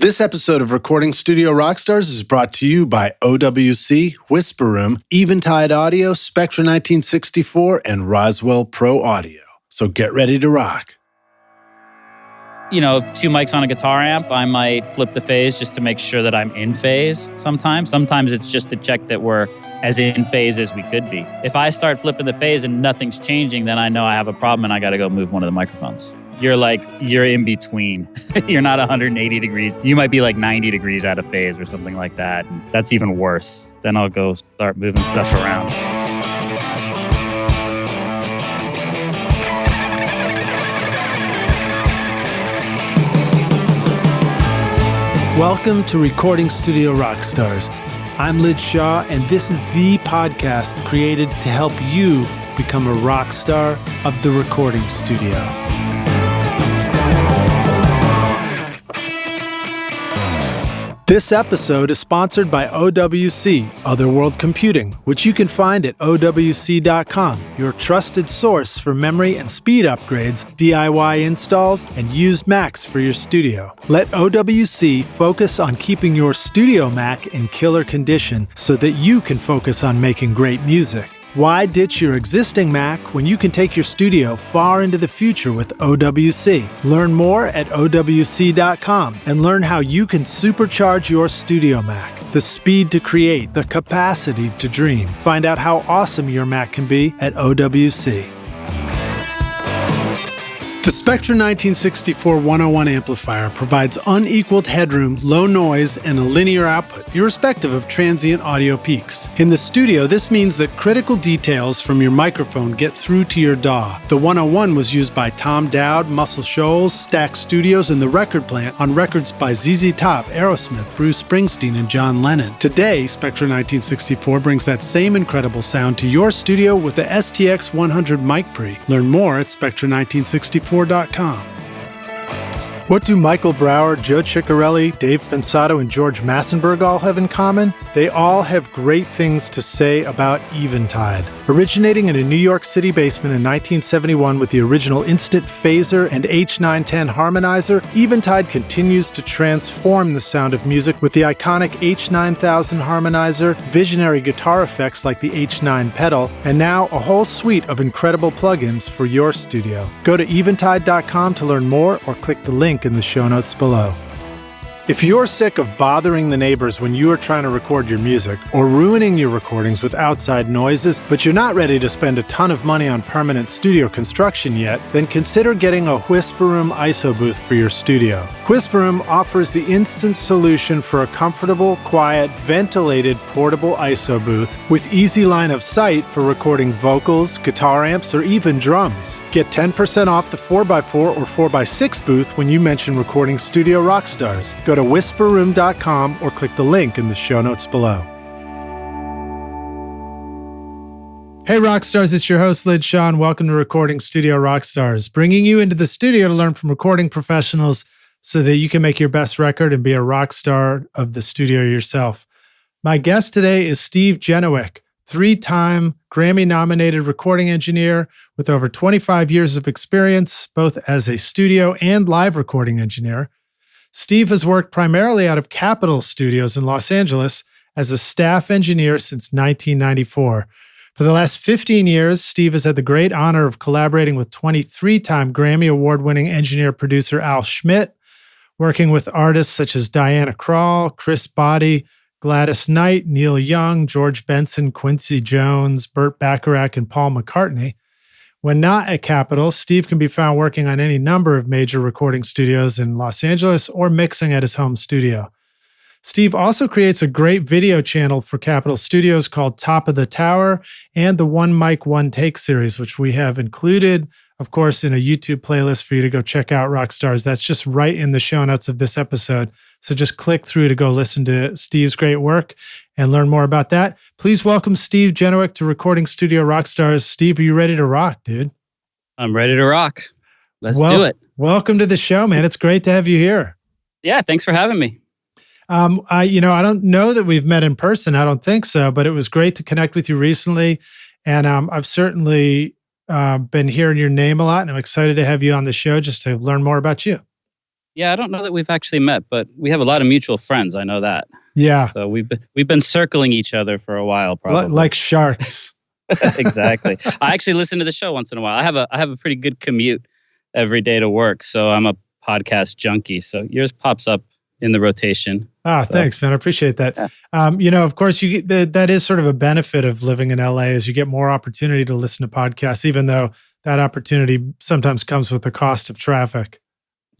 This episode of Recording Studio Rockstars is brought to you by OWC, Whisper Room, Eventide Audio, Spectra 1964, and Roswell Pro Audio. So get ready to rock. You know, 2 mics on a guitar amp, I might flip the phase just to make sure that I'm in phase sometimes. Sometimes it's just to check that we're as in phase as we could be. If I start flipping the phase and nothing's changing, then I know I have a problem and I got to go move one of the microphones. You're in between. You're not 180 degrees. You might be like 90 degrees out of phase or something like that. That's even worse. Then I'll go start moving stuff around. Welcome to Recording Studio Rockstars. I'm Lid Shaw, and this is the podcast created to help you become a rock star of the recording studio. This episode is sponsored by OWC, Otherworld Computing, which you can find at OWC.com, your trusted source for memory and speed upgrades, DIY installs, and used Macs for your studio. Let OWC focus on keeping your studio Mac in killer condition so that you can focus on making great music. Why ditch your existing Mac when you can take your studio far into the future with OWC? Learn more at OWC.com and learn how you can supercharge your studio Mac. The speed to create, the capacity to dream. Find out how awesome your Mac can be at OWC. The Spectra 1964 101 amplifier provides unequaled headroom, low noise, and a linear output, irrespective of transient audio peaks. In the studio, this means that critical details from your microphone get through to your DAW. The 101 was used by Tom Dowd, Muscle Shoals, Stack Studios, and The Record Plant on records by ZZ Top, Aerosmith, Bruce Springsteen, and John Lennon. Today, Spectra 1964 brings that same incredible sound to your studio with the STX 100 mic pre. Learn more at Spectra1964.com. What do Michael Brower, Joe Ciccarelli, Dave Pensato, and George Massenburg all have in common? They all have great things to say about Eventide. Originating in a New York City basement in 1971 with the original Instant Phaser and H910 harmonizer, Eventide continues to transform the sound of music with the iconic H9000 harmonizer, visionary guitar effects like the H9 pedal, and now a whole suite of incredible plugins for your studio. Go to eventide.com to learn more or click the link in the show notes below. If you're sick of bothering the neighbors when you are trying to record your music or ruining your recordings with outside noises, but you're not ready to spend a ton of money on permanent studio construction yet, then consider getting a Whisper Room ISO booth for your studio. Whisper Room offers the instant solution for a comfortable, quiet, ventilated, portable ISO booth with easy line of sight for recording vocals, guitar amps, or even drums. Get 10% off the 4x4 or 4x6 booth when you mention Recording Studio Rockstars. Go to whisperroom.com or click the link in the show notes below. Hey Rockstars, it's your host Lid Shaw, and welcome to Recording Studio Rockstars, bringing you into the studio to learn from recording professionals so that you can make your best record and be a rock star of the studio yourself. My guest today is Steve Genewick, 3-time Grammy-nominated recording engineer with over 25 years of experience, both as a studio and live recording engineer. Steve has worked primarily out of Capitol Studios in Los Angeles as a staff engineer since 1994. For the last 15 years, Steve has had the great honor of collaborating with 23-time Grammy Award-winning engineer-producer Al Schmitt, working with artists such as Diana Krall, Chris Botti, Gladys Knight, Neil Young, George Benson, Quincy Jones, Burt Bacharach, and Paul McCartney. When not at Capitol, Steve can be found working on any number of major recording studios in Los Angeles or mixing at his home studio. Steve also creates a great video channel for Capitol Studios called Top of the Tower and the One Mic, One Take series, which we have included, of course, in a YouTube playlist for you to go check out, Rockstars. That's just right in the show notes of this episode. So just click through to go listen to Steve's great work and learn more about that. Please welcome Steve Genewick to Recording Studio Rockstars. Steve, are you ready to rock, dude? I'm ready to rock. Let's do it. Welcome to the show, man. It's great to have you here. Yeah, thanks for having me. I don't know that we've met in person. I don't think so, but it was great to connect with you recently. And I've certainly been hearing your name a lot, and I'm excited to have you on the show just to learn more about you. Yeah, I don't know that we've actually met, but we have a lot of mutual friends. I know that. Yeah. So we've been circling each other for a while, probably. Like sharks. Exactly. I actually listen to the show once in a while. I have a pretty good commute every day to work, so I'm a podcast junkie. So yours pops up in the rotation. Thanks, man. I appreciate that. Yeah. Of course, that is sort of a benefit of living in LA is you get more opportunity to listen to podcasts, even though that opportunity sometimes comes with the cost of traffic.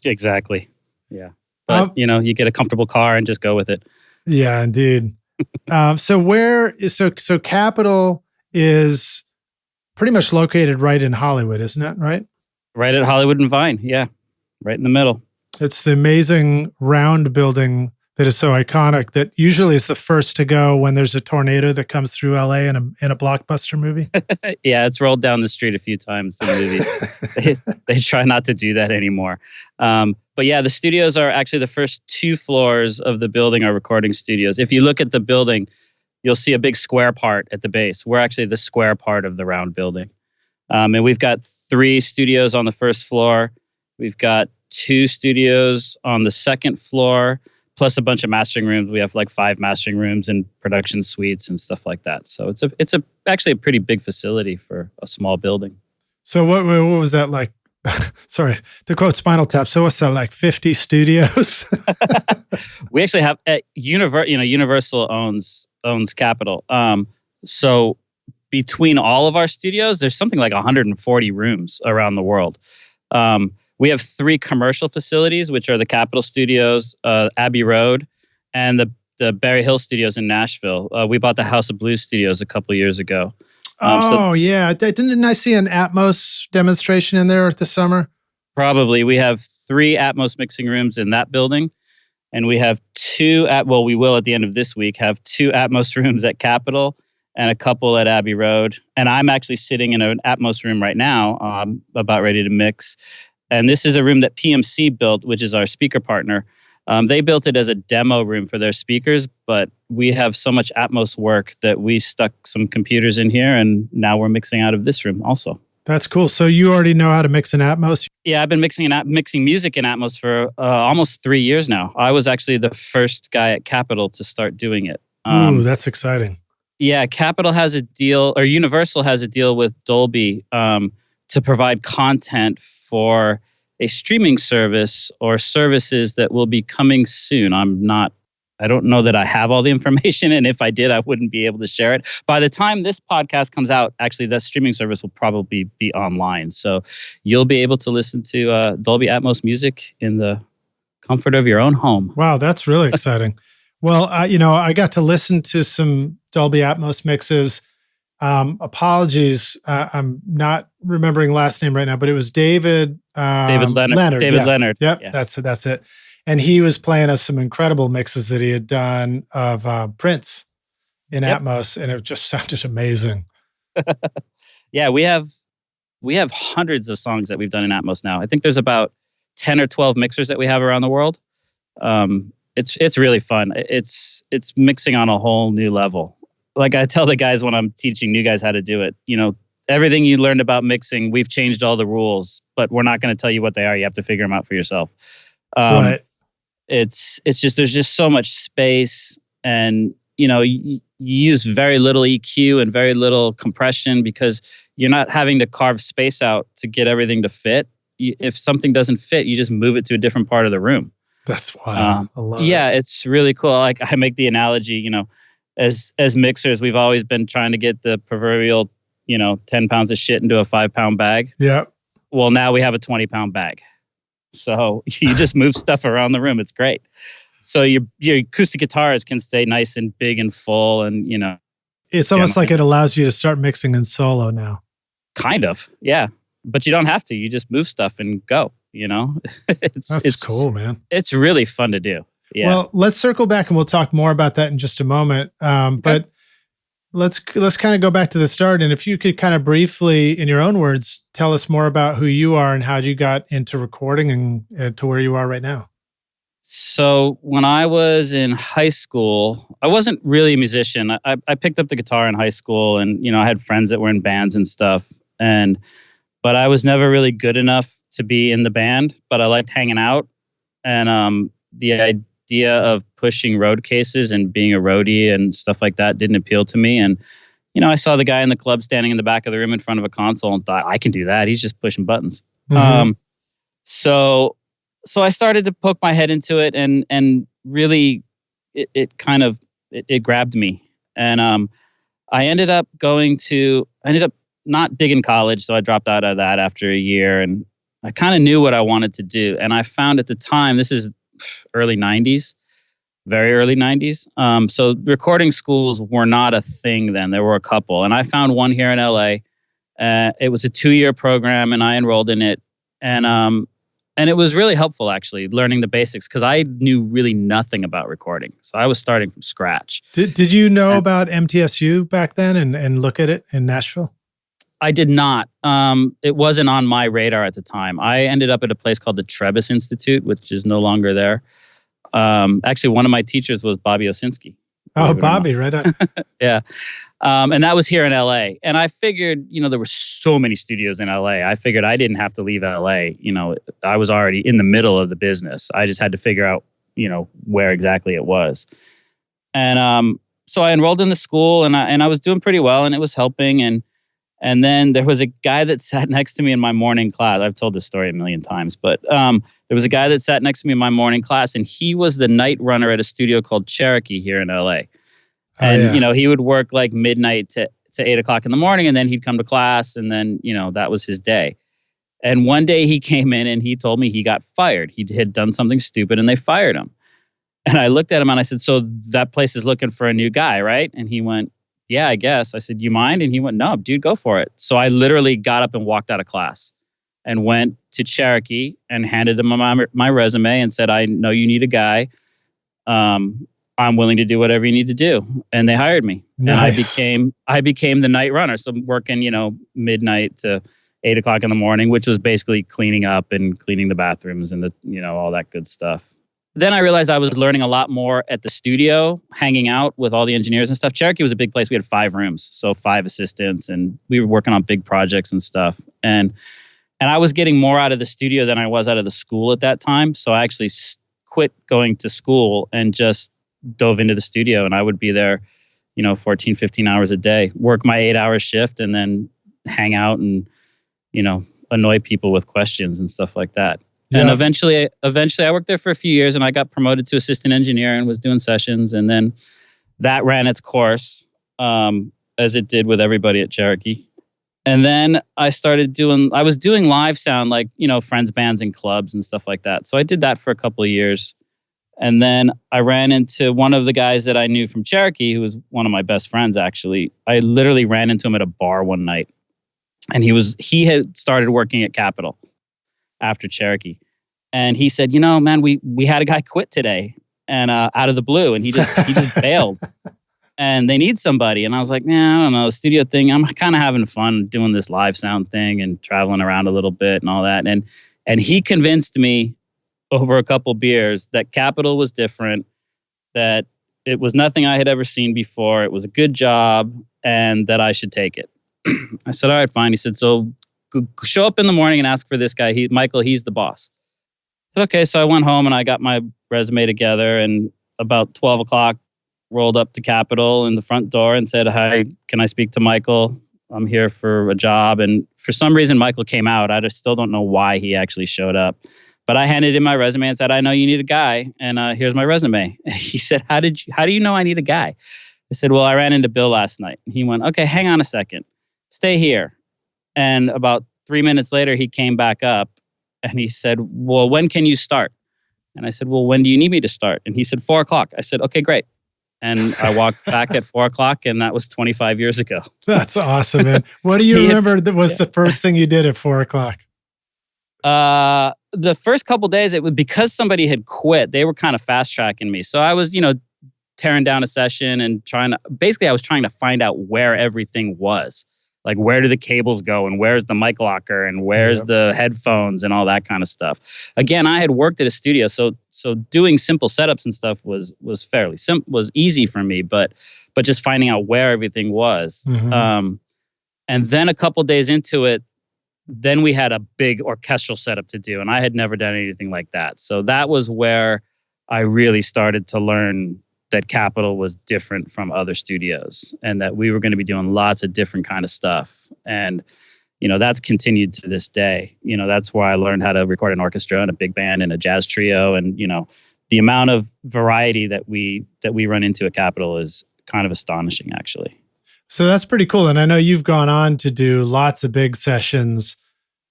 Exactly. Yeah. But, you get a comfortable car and just go with it. Yeah, indeed. So Capitol is pretty much located right in Hollywood, isn't that right? Right at Hollywood and Vine. Yeah. Right in the middle. It's the amazing round building that is so iconic that usually is the first to go when there's a tornado that comes through LA in a blockbuster movie. Yeah, it's rolled down the street a few times in movies. They try not to do that anymore. But yeah, the studios are actually the first 2 floors of the building are recording studios. If you look at the building, you'll see a big square part at the base. We're actually the square part of the round building. And we've got 3 studios on the first floor. We've got 2 studios on the second floor, plus a bunch of mastering rooms. We have like 5 mastering rooms and production suites and stuff like that. So it's actually a pretty big facility for a small building. So what was that like? Sorry, to quote Spinal Tap. So what's that like? 50 studios? We actually have Universal owns Capitol. So between all of our studios, there's something like 140 rooms around the world. We have 3 commercial facilities, which are the Capitol Studios, Abbey Road, and the Berry Hill Studios in Nashville. We bought the House of Blues Studios a couple years ago. Yeah. Didn't I see an Atmos demonstration in there this summer? Probably. We have 3 Atmos mixing rooms in that building. And we have 2 we will at the end of this week have 2 Atmos rooms at Capitol and a couple at Abbey Road. And I'm actually sitting in an Atmos room right now, about ready to mix. And this is a room that PMC built, which is our speaker partner. They built it as a demo room for their speakers, but we have so much Atmos work that we stuck some computers in here, and now we're mixing out of this room also. That's cool. So you already know how to mix in Atmos? Yeah, I've been mixing music in Atmos for almost 3 years now. I was actually the first guy at Capitol to start doing it. Ooh, that's exciting. Yeah, Capitol has a deal, or Universal has a deal with Dolby to provide content for a streaming service or services that will be coming soon. I don't know that I have all the information, and if I did, I wouldn't be able to share it. By the time this podcast comes out, actually, that streaming service will probably be online. So you'll be able to listen to Dolby Atmos music in the comfort of your own home. Wow, that's really exciting. Well, I got to listen to some Dolby Atmos mixes. Apologies, I'm not remembering last name right now, but it was David Leonard. Leonard. Yep, yeah. That's it. And he was playing us some incredible mixes that he had done of Prince in Atmos, and it just sounded amazing. Yeah, we have hundreds of songs that we've done in Atmos now. I think there's about 10 or 12 mixers that we have around the world. It's really fun. It's mixing on a whole new level. Like I tell the guys when I'm teaching new guys how to do it, everything you learned about mixing, we've changed all the rules, but we're not going to tell you what they are. You have to figure them out for yourself. Right. It's just, there's just so much space, and, you use very little EQ and very little compression because you're not having to carve space out to get everything to fit. If something doesn't fit, you just move it to a different part of the room. That's wild. I love it. It's really cool. Like I make the analogy, as mixers, we've always been trying to get the proverbial, 10 pounds of shit into a 5-pound bag. Yeah. Well, now we have a 20-pound bag. So you just move stuff around the room. It's great. So your acoustic guitars can stay nice and big and full, and it's almost like it allows you to start mixing in solo now. Kind of, yeah. But you don't have to. You just move stuff and go. It's cool, man. It's really fun to do. Yeah. Well, let's circle back and we'll talk more about that in just a moment. But let's kind of go back to the start. And if you could kind of briefly, in your own words, tell us more about who you are and how you got into recording and to where you are right now. So when I was in high school, I wasn't really a musician. I picked up the guitar in high school, and I had friends that were in bands and stuff. But I was never really good enough to be in the band, but I liked hanging out. And the idea of pushing road cases and being a roadie and stuff like that didn't appeal to me. And, I saw the guy in the club standing in the back of the room in front of a console and thought, I can do that. He's just pushing buttons. Mm-hmm. So I started to poke my head into it, and really it grabbed me. And I ended up not digging college, so I dropped out of that after a year, and I kind of knew what I wanted to do. And I found at the time, this is early 90s, very early 90s. So recording schools were not a thing then. There were a couple, and I found one here in LA. It was a 2-year program, and I enrolled in it. And it was really helpful, actually, learning the basics, because I knew really nothing about recording. So I was starting from scratch. Did you know about MTSU back then and look at it in Nashville? I did not. It wasn't on my radar at the time. I ended up at a place called the Trevis Institute, which is no longer there. Actually, one of my teachers was Bobby Osinski. Oh, Bobby, right on. Yeah. And that was here in LA. And I figured, there were so many studios in LA. I figured I didn't have to leave LA. I was already in the middle of the business. I just had to figure out, where exactly it was. And so I enrolled in the school, and I was doing pretty well, and it was helping. And then there was a guy that sat next to me in my morning class. I've told this story a million times, but there was a guy that sat next to me in my morning class, and he was the night runner at a studio called Cherokee here in LA. And, he would work like midnight to 8 o'clock in the morning, and then he'd come to class, and then, that was his day. And one day he came in and he told me he got fired. He had done something stupid and they fired him. And I looked at him and I said, so that place is looking for a new guy, right? And he went, yeah, I guess. I said, you mind? And he went, no, dude, go for it. So I literally got up and walked out of class and went to Cherokee and handed them my resume and said, I know you need a guy. I'm willing to do whatever you need to do. And they hired me. Nice. And I became the night runner. So I'm working, midnight to 8 o'clock in the morning, which was basically cleaning up and cleaning the bathrooms and all that good stuff. Then I realized I was learning a lot more at the studio, hanging out with all the engineers and stuff. Cherokee was a big place. We had 5 rooms, so 5 assistants, and we were working on big projects and stuff. And I was getting more out of the studio than I was out of the school at that time. So I actually quit going to school and just dove into the studio, and I would be there, 14, 15 hours a day, work my 8-hour shift, and then hang out and, annoy people with questions and stuff like that. Yeah. And eventually I worked there for a few years, and I got promoted to assistant engineer and was doing sessions. And then that ran its course, as it did with everybody at Cherokee. And then I was doing live sound, like, friends, bands, and clubs and stuff like that. So I did that for a couple of years. And then I ran into one of the guys that I knew from Cherokee, who was one of my best friends, actually. I literally ran into him at a bar one night. And he had started working at Capitol after Cherokee. And he said, man, we had a guy quit today, and out of the blue, and he just bailed. And they need somebody. And I was like, man, I don't know, the studio thing, I'm kind of having fun doing this live sound thing and traveling around a little bit and all that. And he convinced me over a couple beers that Capitol was different, that it was nothing I had ever seen before. It was a good job, and that I should take it. I said, all right, fine. He said, so show up in the morning and ask for this guy. Michael, he's the boss. I said, okay. So I went home and I got my resume together, and about 12 o'clock rolled up to Capitol in the front door and said, hi, can I speak to Michael? I'm here for a job. And for some reason, Michael came out. I just still don't know why he actually showed up. But I handed him my resume and said, I know you need a guy, and here's my resume. And he said, how do you know I need a guy? I said, well, I ran into Bill last night. And he went, okay, hang on a second. Stay here. And about 3 minutes later, he came back up and he said, well, when can you start? And I said, well, when do you need me to start? And he said, 4 o'clock. I said, okay, great. And I walked back at 4 o'clock, and that was 25 years ago. That's awesome, man. What do you remember that was the first thing you did at 4 o'clock? The first couple days, it was because somebody had quit. They were kind of fast tracking me. So I was, tearing down a session and I was trying to find out where everything was. Like, where do the cables go, and where's the mic locker, and where's the headphones and all that kind of stuff. Again, I had worked at a studio, so doing simple setups and stuff was fairly simple, was easy for me, but just finding out where everything was. Mm-hmm. And then a couple days into it, then we had a big orchestral setup to do, and I had never done anything like that. So that was where I really started to learn that Capitol was different from other studios, and that we were going to be doing lots of different kind of stuff. And that's continued to this day. That's where I learned how to record an orchestra and a big band and a jazz trio, and the amount of variety that we run into at Capitol is kind of astonishing, actually. So that's pretty cool. And I know you've gone on to do lots of big sessions.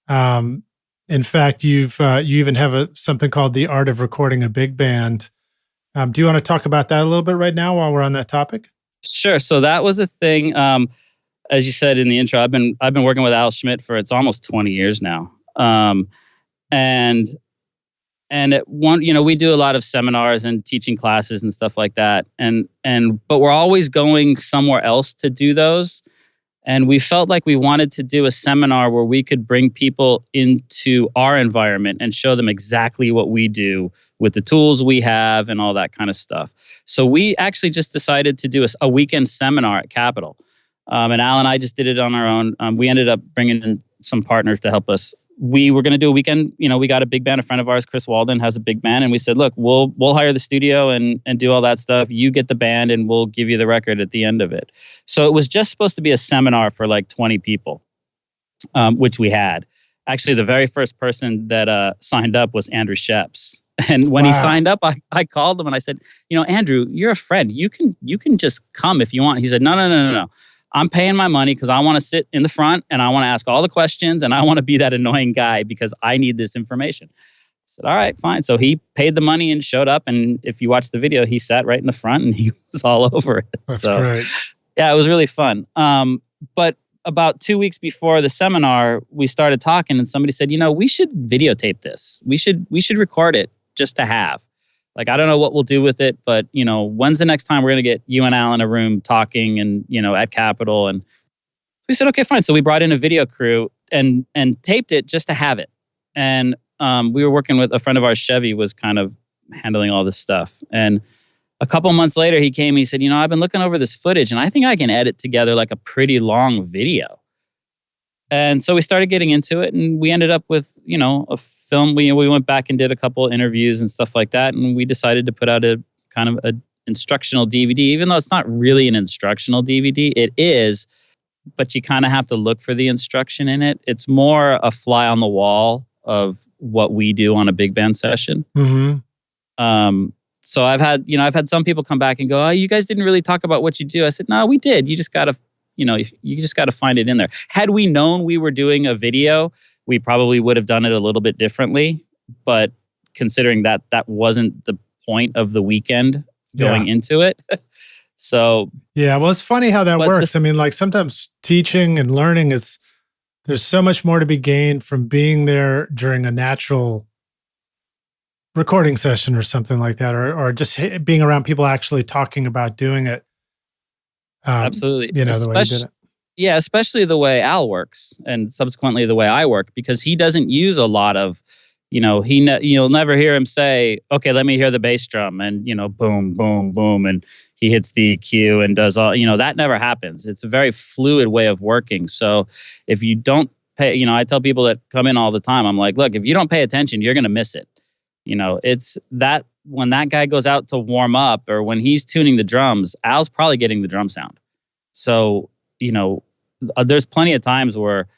In fact, you even have something called The Art of Recording a Big Band. Do you want to talk about that a little bit right now while we're on that topic? Sure. So that was a thing. As you said in the intro, I've been working with Al Schmitt for it's almost 20 years now. And at one, we do a lot of seminars and teaching classes and stuff like that. But we're always going somewhere else to do those. And we felt like we wanted to do a seminar where we could bring people into our environment and show them exactly what we do with the tools we have and all that kind of stuff. So we actually just decided to do a weekend seminar at Capitol. And Al and I just did it on our own. We ended up bringing in some partners to help us. We were going to do a weekend. We got a big band. A friend of ours, Chris Walden, has a big band, and we said, "Look, we'll hire the studio and do all that stuff. You get the band, and we'll give you the record at the end of it." So it was just supposed to be a seminar for like 20 people, which we had. Actually, the very first person that signed up was Andrew Sheps. And when he signed up, I called him and I said, "Andrew, you're a friend. You can just come if you want." He said, No. I'm paying my money because I want to sit in the front and I want to ask all the questions and I want to be that annoying guy because I need this information. I said, all right, fine. So he paid the money and showed up. And if you watch the video, he sat right in the front and he was all over it. That's great. Yeah, it was really fun. But about 2 weeks before the seminar, we started talking and somebody said, we should videotape this. We should record it just to have. Like, I don't know what we'll do with it, but, when's the next time we're going to get you and Al in a room talking and, at Capitol? And we said, okay, fine. So we brought in a video crew and taped it just to have it. And we were working with a friend of ours, Chevy, was kind of handling all this stuff. And a couple months later, he came, he said, I've been looking over this footage and I think I can edit together like a pretty long video. And so we started getting into it and we ended up with, a film. We went back and did a couple of interviews and stuff like that. And we decided to put out a kind of an instructional DVD, even though it's not really an instructional DVD. It is, but you kind of have to look for the instruction in it. It's more a fly on the wall of what we do on a big band session. Mm-hmm. So I've had some people come back and go, "Oh, you guys didn't really talk about what you do." I said, "No, we did. You just got to, you just got to find it in there." Had we known we were doing a video, we probably would have done it a little bit differently. But considering that wasn't the point of the weekend going into it. So yeah, well, it's funny how that works. Like sometimes teaching and learning there's so much more to be gained from being there during a natural recording session or something like that, or just being around people actually talking about doing it. Absolutely. The way you did it. Yeah, especially the way Al works and subsequently the way I work, because he doesn't use a lot of, you'll never hear him say, "Okay, let me hear the bass drum," and, boom, boom, boom. And he hits the EQ and does all, that never happens. It's a very fluid way of working. So if you don't pay, I tell people that come in all the time, I'm like, look, if you don't pay attention, you're going to miss it. It's that when that guy goes out to warm up or when he's tuning the drums, Al's probably getting the drum sound. So, there's plenty of times where,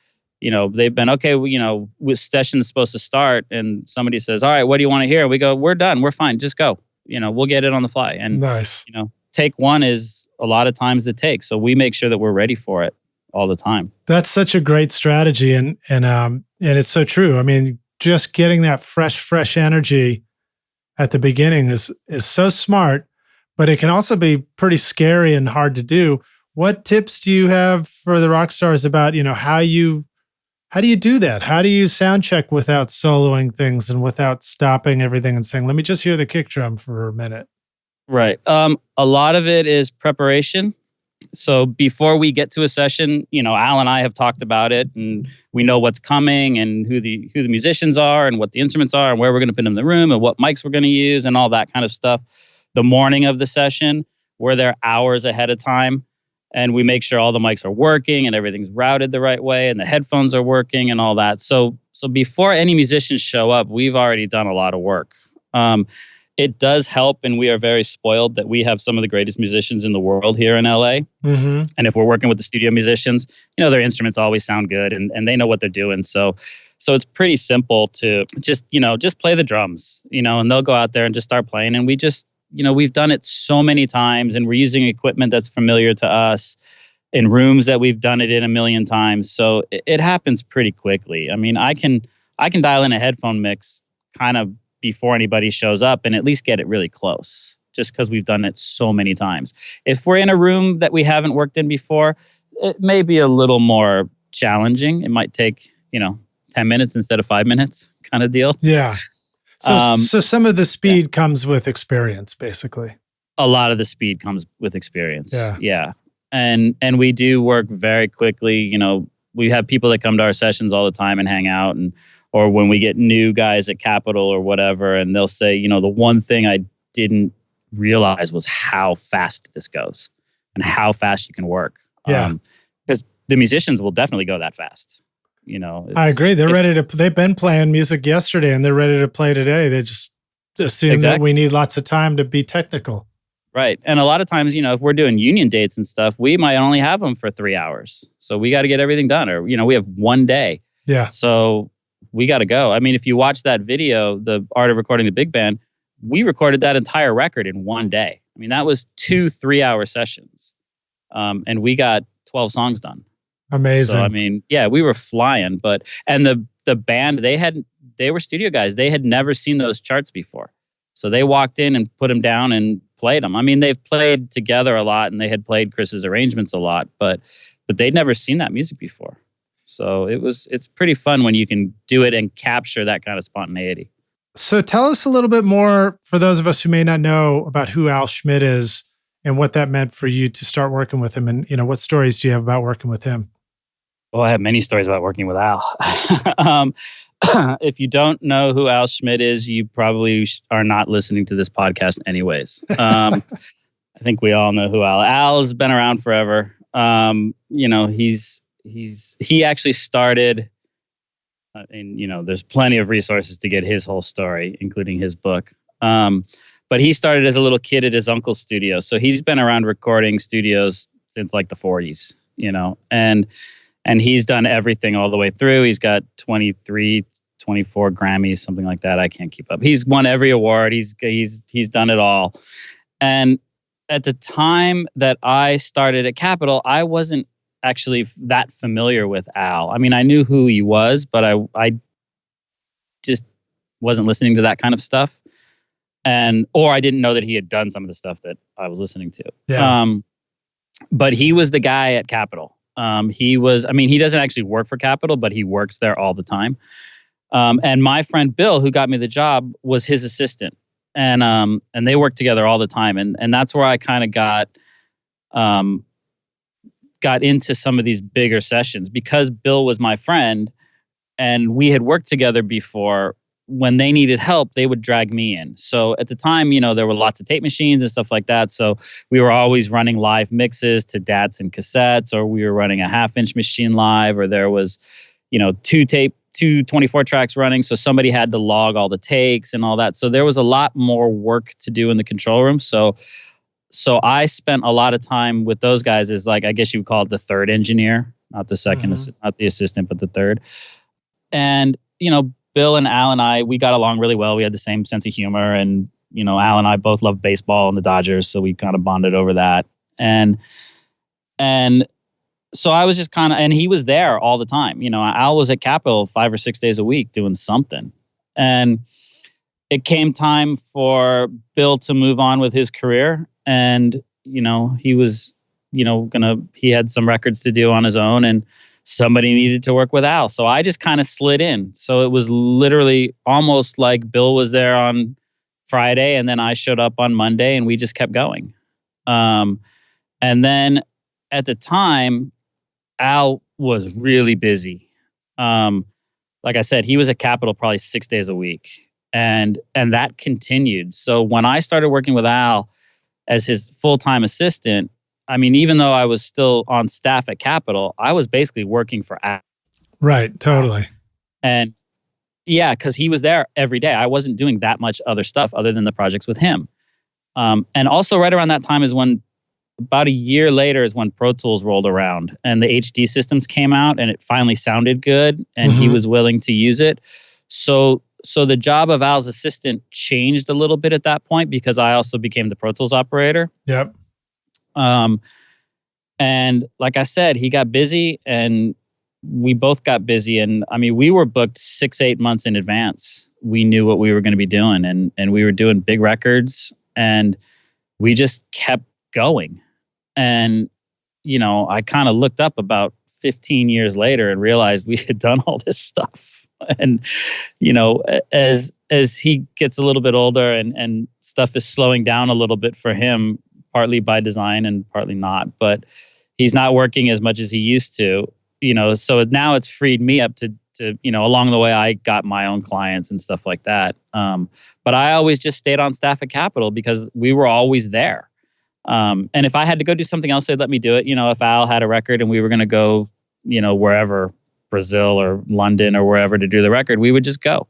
they've been, okay, with session's supposed to start and somebody says, "All right, what do you want to hear?" We go, "We're done. We're fine. Just go. We'll get it on the fly." And, nice. Take one is a lot of times the take. So we make sure that we're ready for it all the time. That's such a great strategy. And it's so true. I mean, just getting that fresh energy at the beginning is so smart, but it can also be pretty scary and hard to do. What tips do you have for the rock stars about, how do you do that? How do you sound check without soloing things and without stopping everything and saying, "Let me just hear the kick drum for a minute"? Right. A lot of it is preparation. So before we get to a session, Al and I have talked about it and we know what's coming and who the musicians are and what the instruments are and where we're going to put them in the room and what mics we're going to use and all that kind of stuff. The morning of the session, we're there hours ahead of time. and we make sure all the mics are working and everything's routed the right way and the headphones are working and all that. So before any musicians show up, we've already done a lot of work. It does help, and we are very spoiled that we have some of the greatest musicians in the world here in LA. Mm-hmm. And if we're working with the studio musicians, their instruments always sound good and they know what they're doing. So it's pretty simple to just play the drums, and they'll go out there and just start playing. And we just, we've done it so many times, and we're using equipment that's familiar to us in rooms that we've done it in a million times. So it happens pretty quickly. I mean, I can dial in a headphone mix kind of before anybody shows up and at least get it really close, just because we've done it so many times. If we're in a room that we haven't worked in before, it may be a little more challenging. It might take, 10 minutes instead of 5 minutes kind of deal. Yeah. So some of the speed comes with experience, basically. A lot of the speed comes with experience. Yeah. And we do work very quickly. We have people that come to our sessions all the time and hang out, or when we get new guys at Capitol or whatever, and they'll say, the one thing I didn't realize was how fast this goes and how fast you can work. Yeah. Because the musicians will definitely go that fast. I agree. They've been playing music yesterday and they're ready to play today. They just assume that we need lots of time to be technical. Right. And a lot of times, if we're doing union dates and stuff, we might only have them for 3 hours. So we got to get everything done, or, we have one day. Yeah. So we got to go. I mean, if you watch that video, The Art of Recording the Big Band, we recorded that entire record in one day. I mean, that was 2 3-hour sessions. And we got 12 songs done. Amazing. So, I mean, we were flying, and the band, they were studio guys. They had never seen those charts before. So they walked in and put them down and played them. I mean, they've played together a lot and they had played Chris's arrangements a lot, but they'd never seen that music before. So it's pretty fun when you can do it and capture that kind of spontaneity. So tell us a little bit more, for those of us who may not know, about who Al Schmitt is and what that meant for you to start working with him. And, what stories do you have about working with him? Well, I have many stories about working with Al. If you don't know who Al Schmitt is, you probably are not listening to this podcast anyways. I think we all know who Al's been around forever. He actually started, and there's plenty of resources to get his whole story, including his book. But he started as a little kid at his uncle's studio. So he's been around recording studios since like the 40s, and he's done everything all the way through. He's got 23, 24 Grammys, something like that. I can't keep up. He's won every award. He's done it all. And at the time that I started at Capitol, I wasn't actually that familiar with Al. I mean, I knew who he was, but I just wasn't listening to that kind of stuff. Or I didn't know that he had done some of the stuff that I was listening to. Yeah. But he was the guy at Capitol. He doesn't actually work for Capitol, but he works there all the time. And my friend Bill, who got me the job, was his assistant. And they worked together all the time. And that's where I kind of got into some of these bigger sessions, because Bill was my friend and we had worked together before. When they needed help, they would drag me in. So at the time, there were lots of tape machines and stuff like that. So we were always running live mixes to DATs and cassettes, or we were running a 1/2-inch machine live, or there was, 2 24 tracks running. So somebody had to log all the takes and all that. So there was a lot more work to do in the control room. So I spent a lot of time with those guys as, like, I guess you would call it the third engineer, not the second, not the assistant, but the third. And, Bill and Al and I, we got along really well. We had the same sense of humor, and, Al and I both loved baseball and the Dodgers. So we kind of bonded over that. And so I was just and he was there all the time. Al was at Capitol 5 or 6 days a week doing something. And it came time for Bill to move on with his career. And, he was, he had some records to do on his own, and somebody needed to work with Al. So I just kind of slid in. So it was literally almost like Bill was there on Friday and then I showed up on Monday, and we just kept going. And then at the time, Al was really busy. Like I said, he was at Capitol probably 6 days a week, and that continued. So when I started working with Al as his full-time assistant, I mean, even though I was still on staff at Capitol, I was basically working for Al. Right, totally. And yeah, because he was there every day. I wasn't doing that much other stuff other than the projects with him. And also right around that time is when, about a year later is when Pro Tools rolled around and the HD systems came out and it finally sounded good and he was willing to use it. So the job of Al's assistant changed a little bit at that point because I also became the Pro Tools operator. Yep. And like I said, he got busy and we both got busy. And I mean, we were booked 6-8 months in advance. We knew what we were going to be doing and we were doing big records and we just kept going. And, you know, I kind of looked up about 15 years later and realized we had done all this stuff. And, you know, as he gets a little bit older and stuff is slowing down a little bit for him, partly by design and partly not, but he's not working as much as he used to, you know, so now it's freed me up to, you know, along the way, I got my own clients and stuff like that. But I always just stayed on staff at Capitol because we were always there. And if I had to go do something else, they'd let me do it. You know, if Al had a record and we were going to go, you know, wherever, Brazil or London or wherever to do the record, we would just go.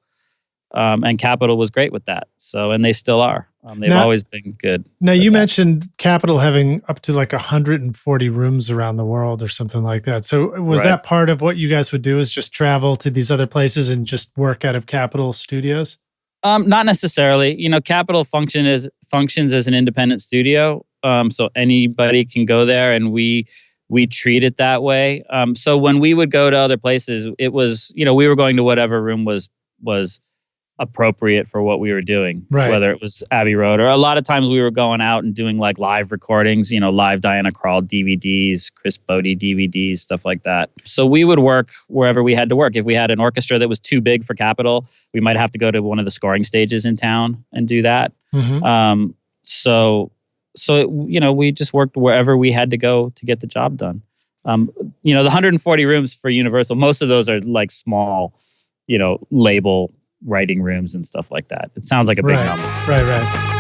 And Capitol was great with that. So, and they still are. They've always been good. Now, you mentioned Capitol having up to like 140 rooms around the world or something like that. So was that part of what you guys would do, is just travel to these other places and just work out of Capitol studios? Not necessarily. You know, Capitol functions as an independent studio. So anybody can go there and we treat it that way. So when we would go to other places, it was, you know, we were going to whatever room was appropriate for what we were doing, whether it was Abbey Road or a lot of times we were going out and doing like live recordings, you know, live Diana Krall DVDs, Chris Botti DVDs, stuff like that. So we would work wherever we had to work. If we had an orchestra that was too big for Capitol, we might have to go to one of the scoring stages in town and do that. So, you know, we just worked wherever we had to go to get the job done. You know, the 140 rooms for Universal, most of those are like small, you know, label writing rooms and stuff like that. It sounds like a big number. Right.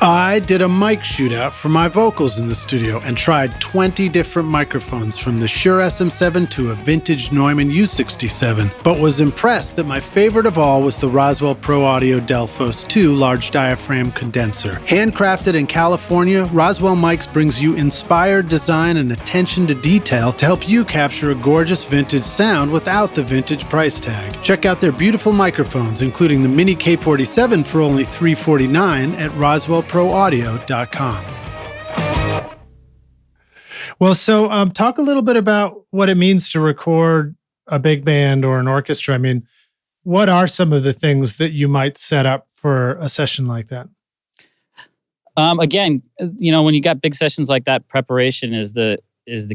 I did a mic shootout for my vocals in the studio and tried 20 different microphones from the Shure SM7 to a vintage Neumann U67, but was impressed that my favorite of all was the Roswell Pro Audio Delphos 2 large diaphragm condenser. Handcrafted in California, Roswell Mics brings you inspired design and attention to detail to help you capture a gorgeous vintage sound without the vintage price tag. Check out their beautiful microphones, including the Mini K47 for only $349 at RoswellProAudio.com. Well, so talk a little bit about what it means to record a big band or an orchestra. I mean, what are some of the things that you might set up for a session like that? Again, you know, when you got big sessions like that, preparation is the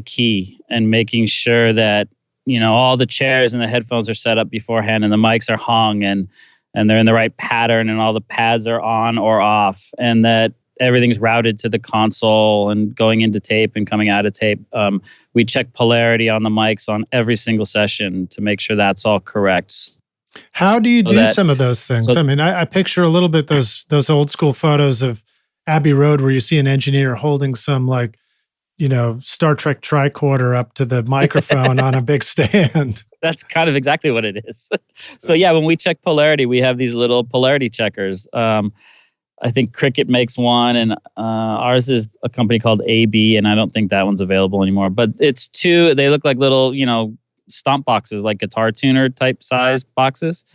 key, and making sure that, you know, all the chairs and the headphones are set up beforehand and the mics are hung and they're in the right pattern and all the pads are on or off, and that everything's routed to the console and going into tape and coming out of tape. We check polarity on the mics on every single session to make sure that's all correct. How do you do some of those things? I mean, I picture a little bit those old school photos of Abbey Road where you see an engineer holding some, like, you know, Star Trek tricorder up to the microphone on a big stand. That's kind of exactly what it is. So yeah, when we check polarity, we have these little polarity checkers. I think Cricket makes one, and ours is a company called AB, and I don't think that one's available anymore. But it's two. They look like little, you know, stomp boxes, like guitar tuner type size boxes.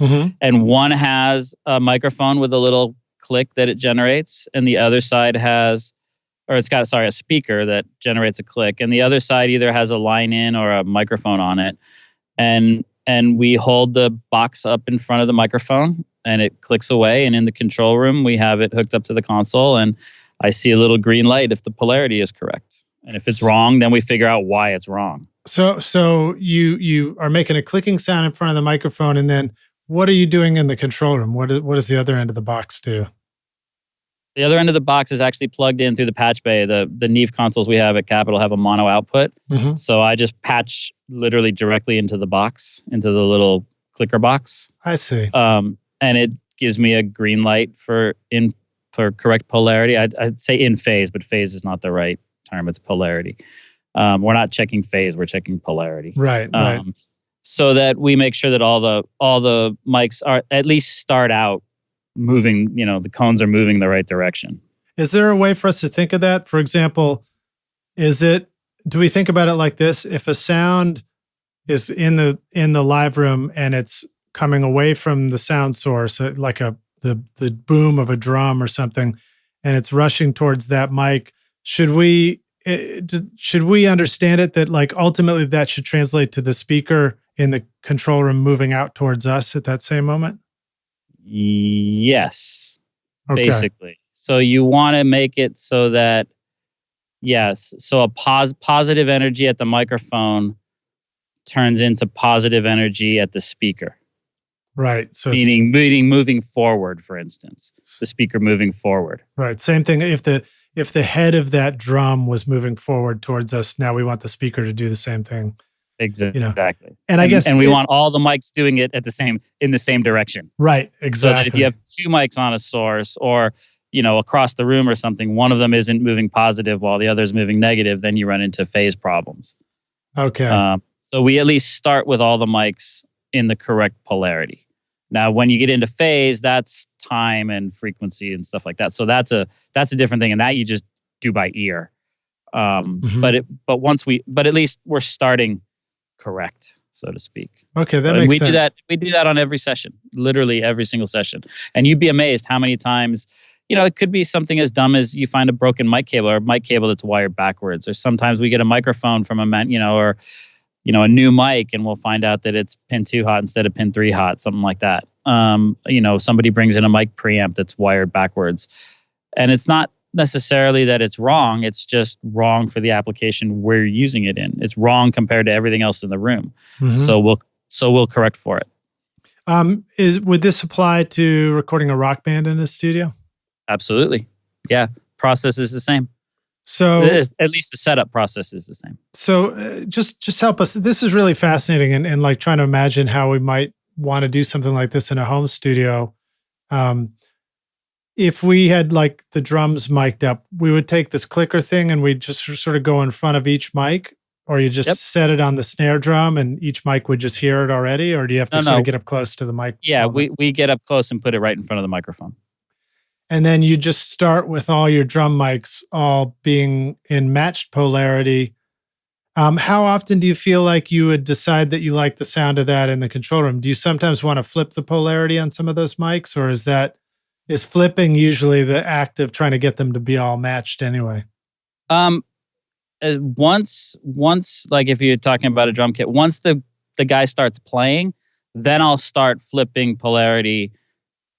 And one has a microphone with a little click that it generates, and the other side has, or it's got, a speaker that generates a click, and the other side either has a line in or a microphone on it. And we hold the box up in front of the microphone and it clicks away. And in the control room, we have it hooked up to the console, and I see a little green light if the polarity is correct. And if it's wrong, then we figure out why it's wrong. So you are making a clicking sound in front of the microphone, and then what are you doing in the control room? What does the other end of the box do? The other end of the box is actually plugged in through the patch bay. The Neve consoles we have at Capitol have a mono output. So I just patch literally directly into the box, into the little clicker box. I see. And it gives me a green light for for correct polarity. I'd say in phase, but phase is not the right term. It's polarity. We're not checking phase. We're checking polarity. Right. So that we make sure that all the mics are at least start out moving. The cones are moving the right direction. Is there a way for us to think of that? For example, do we think about it like this? If a sound is in the live room and it's coming away from the sound source, like the boom of a drum or something, and it's rushing towards that mic, should we understand it that like ultimately that should translate to the speaker in the control room moving out towards us at that same moment? Yes, okay. Basically. So you want to make it so that, yes, so a positive energy at the microphone turns into positive energy at the speaker. Right. So meaning moving forward, for instance, the speaker moving forward. Right. Same thing. If the head of that drum was moving forward towards us, now we want the speaker to do the same thing. Exactly. And I guess we want all the mics doing it in the same direction. Right. Exactly. So that if you have two mics on a source or across the room or something, one of them isn't moving positive while the other is moving negative, then you run into phase problems. Okay. So we at least start with all the mics in the correct polarity. Now, when you get into phase, that's time and frequency and stuff like that. So that's a different thing, and that you just do by ear. But at least we're starting correct, so to speak. Okay, that makes sense. We do that on every session, literally every single session, and you'd be amazed how many times. It could be something as dumb as you find a broken mic cable or a mic cable that's wired backwards, or sometimes we get a microphone from a new mic, and we'll find out that it's pin 2 hot instead of pin 3 hot, something like that. Somebody brings in a mic preamp that's wired backwards. And it's not necessarily that it's wrong, it's just wrong for the application we're using it in. It's wrong compared to everything else in the room. Mm-hmm. So we'll correct for it. Would this apply to recording a rock band in a studio? Absolutely. Yeah. Process is the same. So at least the setup process is the same. So just help us. This is really fascinating, and like trying to imagine how we might want to do something like this in a home studio. If we had like the drums mic'd up, we would take this clicker thing and we'd just sort of go in front of each mic, or you just set it on the snare drum and each mic would just hear it already, or do you have to sort of get up close to the mic? Yeah, we get up close and put it right in front of the microphone. And then you just start with all your drum mics all being in matched polarity. How often do you feel like you would decide that you like the sound of that in the control room? Do you sometimes want to flip the polarity on some of those mics, or is flipping usually the act of trying to get them to be all matched anyway? Once like if you're talking about a drum kit, once the guy starts playing, then I'll start flipping polarity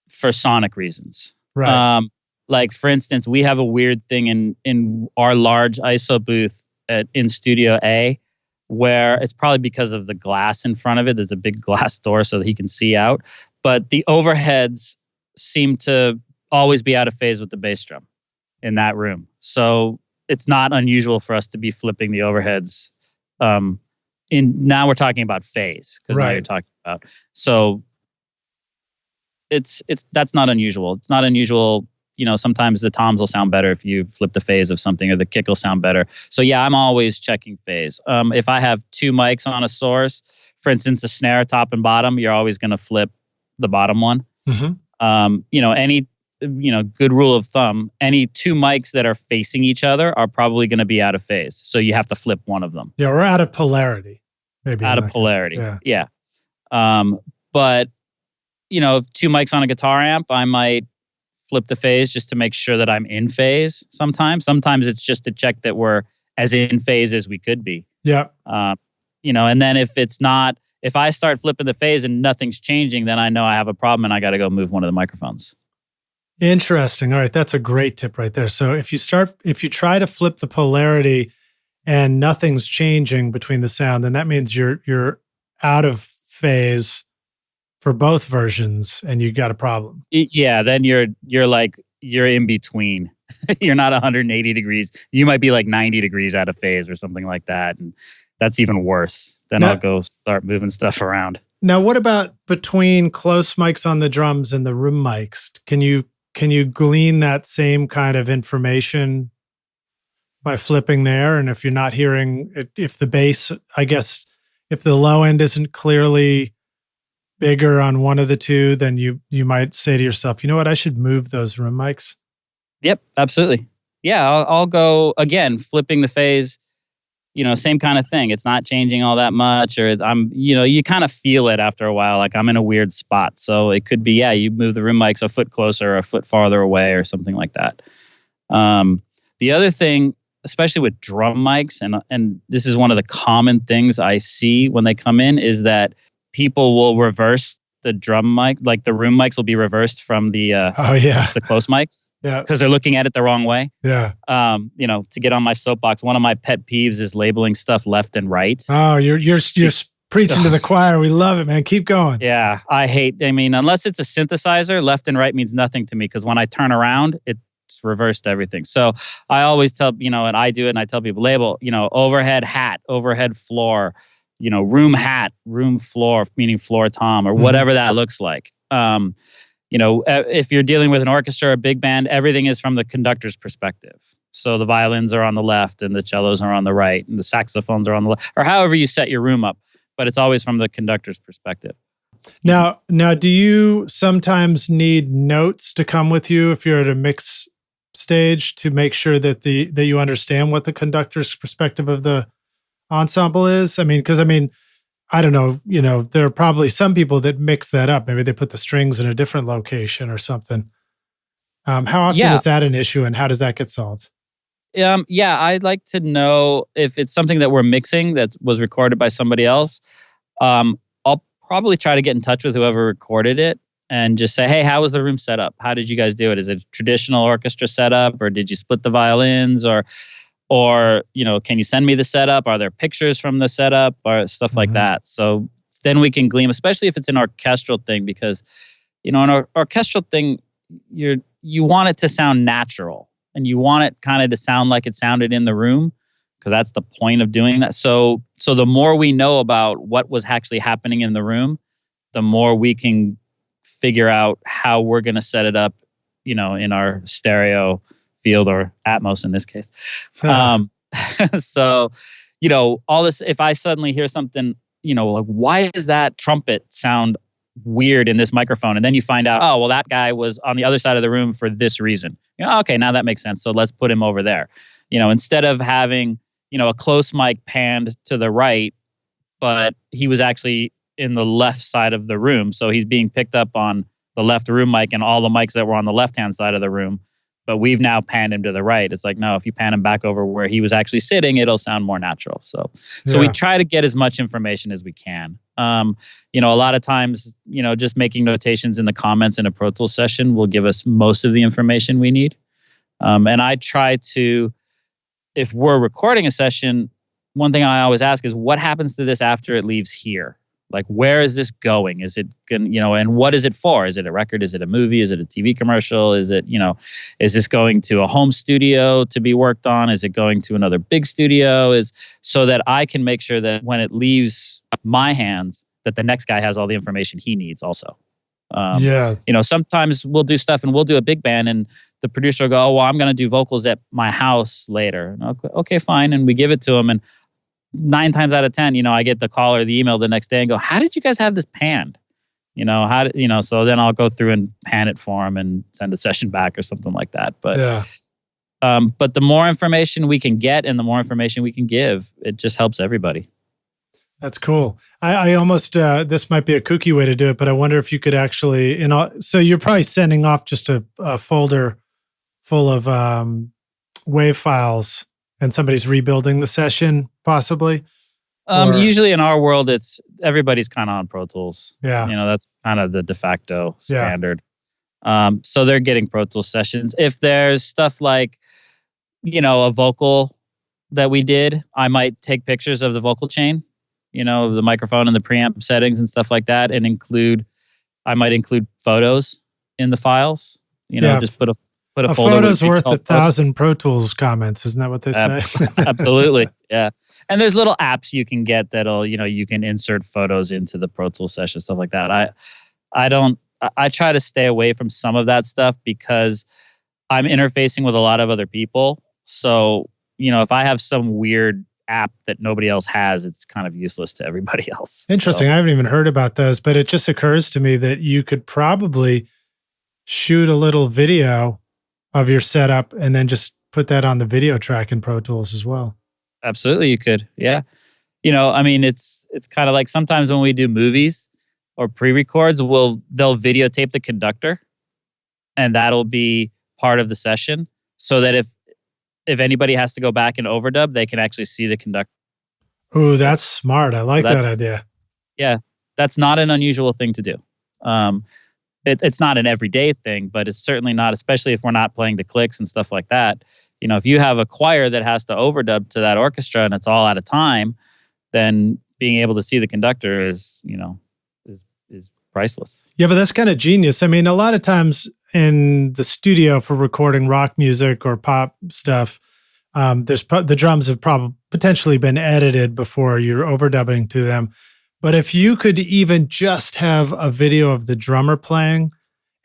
for sonic reasons. Right. Like for instance, we have a weird thing in our large ISO booth in Studio A, where it's probably because of the glass in front of it. There's a big glass door so that he can see out. But the overheads seem to always be out of phase with the bass drum in that room. So it's not unusual for us to be flipping the overheads. Now we're talking about phase, because now you're talking about. So that's not unusual. It's not unusual. Sometimes the toms will sound better if you flip the phase of something, or the kick will sound better. So yeah, I'm always checking phase. If I have two mics on a source, for instance, a snare top and bottom, you're always going to flip the bottom one. Mm-hmm. Any good rule of thumb, any two mics that are facing each other are probably going to be out of phase. So you have to flip one of them. Yeah, or out of polarity. Maybe out of polarity. Yeah. But two mics on a guitar amp, I might flip the phase just to make sure that I'm in phase sometimes. Sometimes it's just to check that we're as in phase as we could be. Yeah. And then if I start flipping the phase and nothing's changing, then I know I have a problem and I got to go move one of the microphones. Interesting. All right. That's a great tip right there. So if you try to flip the polarity and nothing's changing between the sound, then that means you're out of phase for both versions and you got a problem. Yeah. Then you're in between. You're not 180 degrees. You might be like 90 degrees out of phase or something like that. And that's even worse. Then I'll go start moving stuff around. Now, what about between close mics on the drums and the room mics? Can you can you glean that same kind of information by flipping there? And if you're not hearing it, if the bass, I guess, if the low end isn't clearly bigger on one of the two, then you might say to yourself, you know what, I should move those room mics. Yep, absolutely. Yeah, I'll go again, flipping the phase. Same kind of thing. It's not changing all that much, or you kind of feel it after a while. Like I'm in a weird spot, so it could be you move the room mics a foot closer, or a foot farther away, or something like that. The other thing, especially with drum mics, and this is one of the common things I see when they come in, is that people will reverse the drum mic, like the room mics will be reversed from the the close mics, because they're looking at it the wrong way. Yeah. To get on my soapbox, one of my pet peeves is labeling stuff left and right. Oh, you're preaching to the choir. We love it, man. Keep going. Yeah, unless it's a synthesizer, left and right means nothing to me, because when I turn around, it's reversed everything. So I always tell, and I do it, and I tell people label, overhead hat, overhead floor, room hat, room floor, meaning floor tom, or whatever that looks like. If you're dealing with an orchestra or a big band, everything is from the conductor's perspective. So the violins are on the left and the cellos are on the right and the saxophones are on the left, or however you set your room up, but it's always from the conductor's perspective. Now, do you sometimes need notes to come with you if you're at a mix stage to make sure that you understand what the conductor's perspective of the ensemble is? Because I don't know, there are probably some people that mix that up. Maybe they put the strings in a different location or something. How often is that an issue, and how does that get solved? I'd like to know if it's something that we're mixing that was recorded by somebody else. I'll probably try to get in touch with whoever recorded it and just say, hey, how was the room set up? How did you guys do it? Is it a traditional orchestra setup, or did you split the violins, or can you send me the setup? Are there pictures from the setup, or stuff like that? So then we can glean, especially if it's an orchestral thing, because, an orchestral thing, you want it to sound natural, and you want it kind of to sound like it sounded in the room, because that's the point of doing that. So the more we know about what was actually happening in the room, the more we can figure out how we're going to set it up, in our stereo field, or Atmos in this case. So, all this, if I suddenly hear something, like, why does that trumpet sound weird in this microphone? And then you find out, oh, well, that guy was on the other side of the room for this reason. Okay, now that makes sense. So let's put him over there. Instead of having, a close mic panned to the right, but he was actually in the left side of the room. So he's being picked up on the left room mic and all the mics that were on the left-hand side of the room. But we've now panned him to the right. It's like, no, if you pan him back over where he was actually sitting, it'll sound more natural. So we try to get as much information as we can. A lot of times, just making notations in the comments in a Pro Tools session will give us most of the information we need. And I try to, if we're recording a session, one thing I always ask is, what happens to this after it leaves here? Like, where is this going? Is it going, and what is it for? Is it a record? Is it a movie? Is it a TV commercial? Is it, is this going to a home studio to be worked on? Is it going to another big studio? So that I can make sure that when it leaves my hands, that the next guy has all the information he needs also. Sometimes we'll do stuff and we'll do a big band, and the producer will go, oh, well, I'm going to do vocals at my house later. Okay, fine. And we give it to him, and 9 times out of 10, I get the call or the email the next day and go, how did you guys have this panned? So then I'll go through and pan it for him and send a session back or something like that. But, but the more information we can get and the more information we can give, it just helps everybody. That's cool. I almost, this might be a kooky way to do it, but I wonder if you could actually, so you're probably sending off just a folder full of WAV files, and somebody's rebuilding the session, possibly? Usually in our world, everybody's kind of on Pro Tools. Yeah. That's kind of the de facto standard. So they're getting Pro Tools sessions. If there's stuff like, a vocal that we did, I might take pictures of the vocal chain, of the microphone and the preamp settings and stuff like that, and I might include photos in the files. Just put a folder. Photo's worth 1,000 Pro Tools comments. Isn't that what they say? Absolutely. Yeah. And there's little apps you can get that'll, you can insert photos into the Pro Tools session, stuff like that. I I try to stay away from some of that stuff because I'm interfacing with a lot of other people. So, if I have some weird app that nobody else has, it's kind of useless to everybody else. Interesting. So, I haven't even heard about those, but it just occurs to me that you could probably shoot a little video of your setup and then just put that on the video track in Pro Tools as well. Absolutely, you could. Yeah. It's kind of like sometimes when we do movies or pre-records, they'll videotape the conductor, and that'll be part of the session, so that if anybody has to go back and overdub, they can actually see the conductor. Ooh, that's smart. I like that idea. Yeah, that's not an unusual thing to do. It's not an everyday thing, but it's certainly not, especially if we're not playing the clicks and stuff like that. If you have a choir that has to overdub to that orchestra and it's all out of time, then being able to see the conductor is priceless. Yeah, but that's kind of genius. I mean, a lot of times in the studio for recording rock music or pop stuff, the drums have potentially been edited before you're overdubbing to them. But if you could even just have a video of the drummer playing,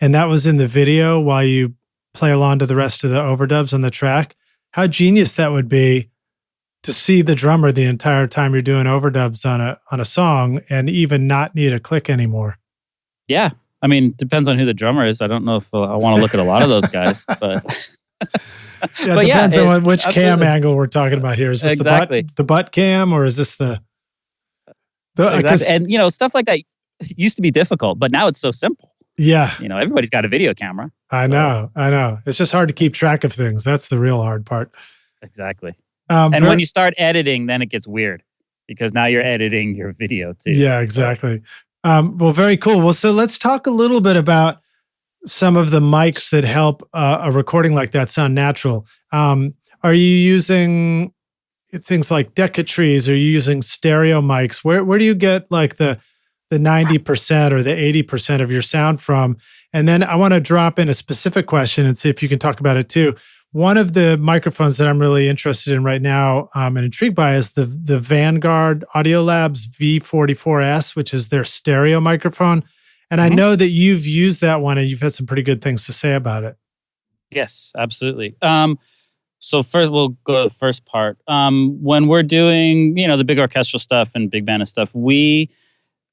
and that was in the video while you play along to the rest of the overdubs on the track, how genius that would be to see the drummer the entire time you're doing overdubs on a song and even not need a click anymore. Yeah. I mean, depends on who the drummer is. I don't know if I want to look at a lot of those guys, but yeah, it depends on which cam angle we're talking about here. Is this the butt cam, or is this the exactly. And stuff like that used to be difficult, but now it's so simple. Yeah. Everybody's got a video camera. I know. It's just hard to keep track of things. That's the real hard part. Exactly. And when you start editing, then it gets weird because now you're editing your video too. Yeah, exactly. Well, very cool. Well, so let's talk a little bit about some of the mics that help a recording like that sound natural. Are you using things like Decatrees? Are you using stereo mics? Where do you get like the 90% or the 80% of your sound from? And then I want to drop in a specific question and see if you can talk about it too. One of the microphones that I'm really interested in right now and intrigued by is the Vanguard Audiolabs V44S, which is their stereo microphone. And I know that you've used that one and you've had some pretty good things to say about it. Yes, absolutely. So first, we'll go to the first part. When we're doing, the big orchestral stuff and big band and stuff, we're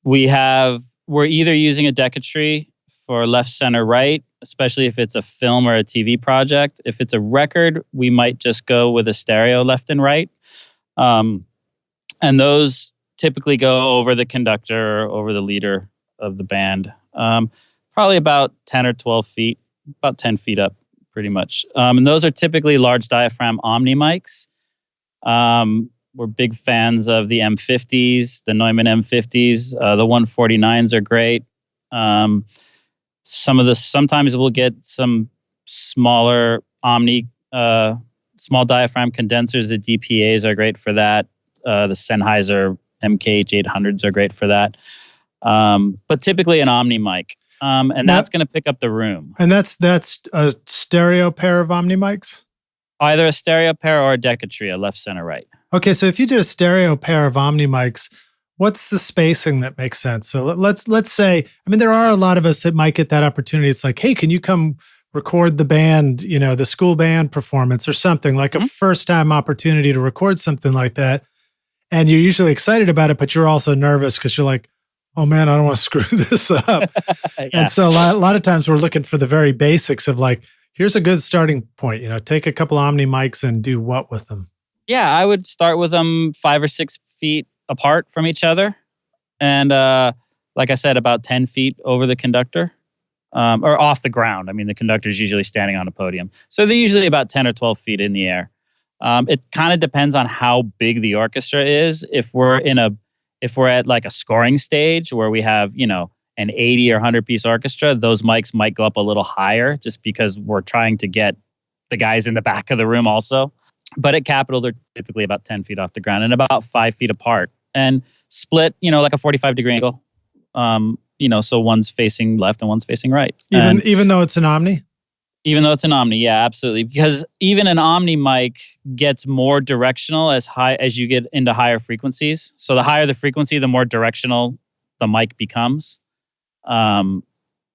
either using a Decatree for left, center, right, especially if it's a film or a TV project. If it's a record, we might just go with a stereo left and right. And those typically go over the conductor or over the leader of the band. Probably about 10 or 12 feet, about 10 feet up pretty much. And those are typically large diaphragm Omni Mics. We're big fans of the M50s, the Neumann M50s. The 149s are great. Sometimes we'll get some smaller Omni, small diaphragm condensers. The DPAs are great for that. The Sennheiser MKH 800s are great for that. But typically an Omni mic. And that's going to pick up the room. And that's a stereo pair of Omni mics? Either a stereo pair or a Decatree, a left, center, right. Okay, so if you did a stereo pair of Omni mics, what's the spacing that makes sense? So let's say, there are a lot of us that might get that opportunity. It's like, hey, can you come record the band, the school band performance or something, like a first-time opportunity to record something like that. And you're usually excited about it, but you're also nervous because you're like, oh man, I don't want to screw this up. Yeah. And so a lot of times we're looking for the very basics of like, here's a good starting point, take a couple Omni mics and do what with them? Yeah, I would start with them 5 or 6 feet apart from each other. And like I said, about 10 feet over the conductor or off the ground. The conductor is usually standing on a podium. So they're usually about 10 or 12 feet in the air. It kind of depends on how big the orchestra is. If we're at like a scoring stage where we have, an 80 or 100 piece orchestra, those mics might go up a little higher just because we're trying to get the guys in the back of the room also. But at Capitol, they're typically about 10 feet off the ground and about 5 feet apart and split, like a 45-degree angle. So one's facing left and one's facing right. Even though it's an Omni? Even though it's an Omni, yeah, absolutely. Because even an Omni mic gets more directional as you get into higher frequencies. So the higher the frequency, the more directional the mic becomes.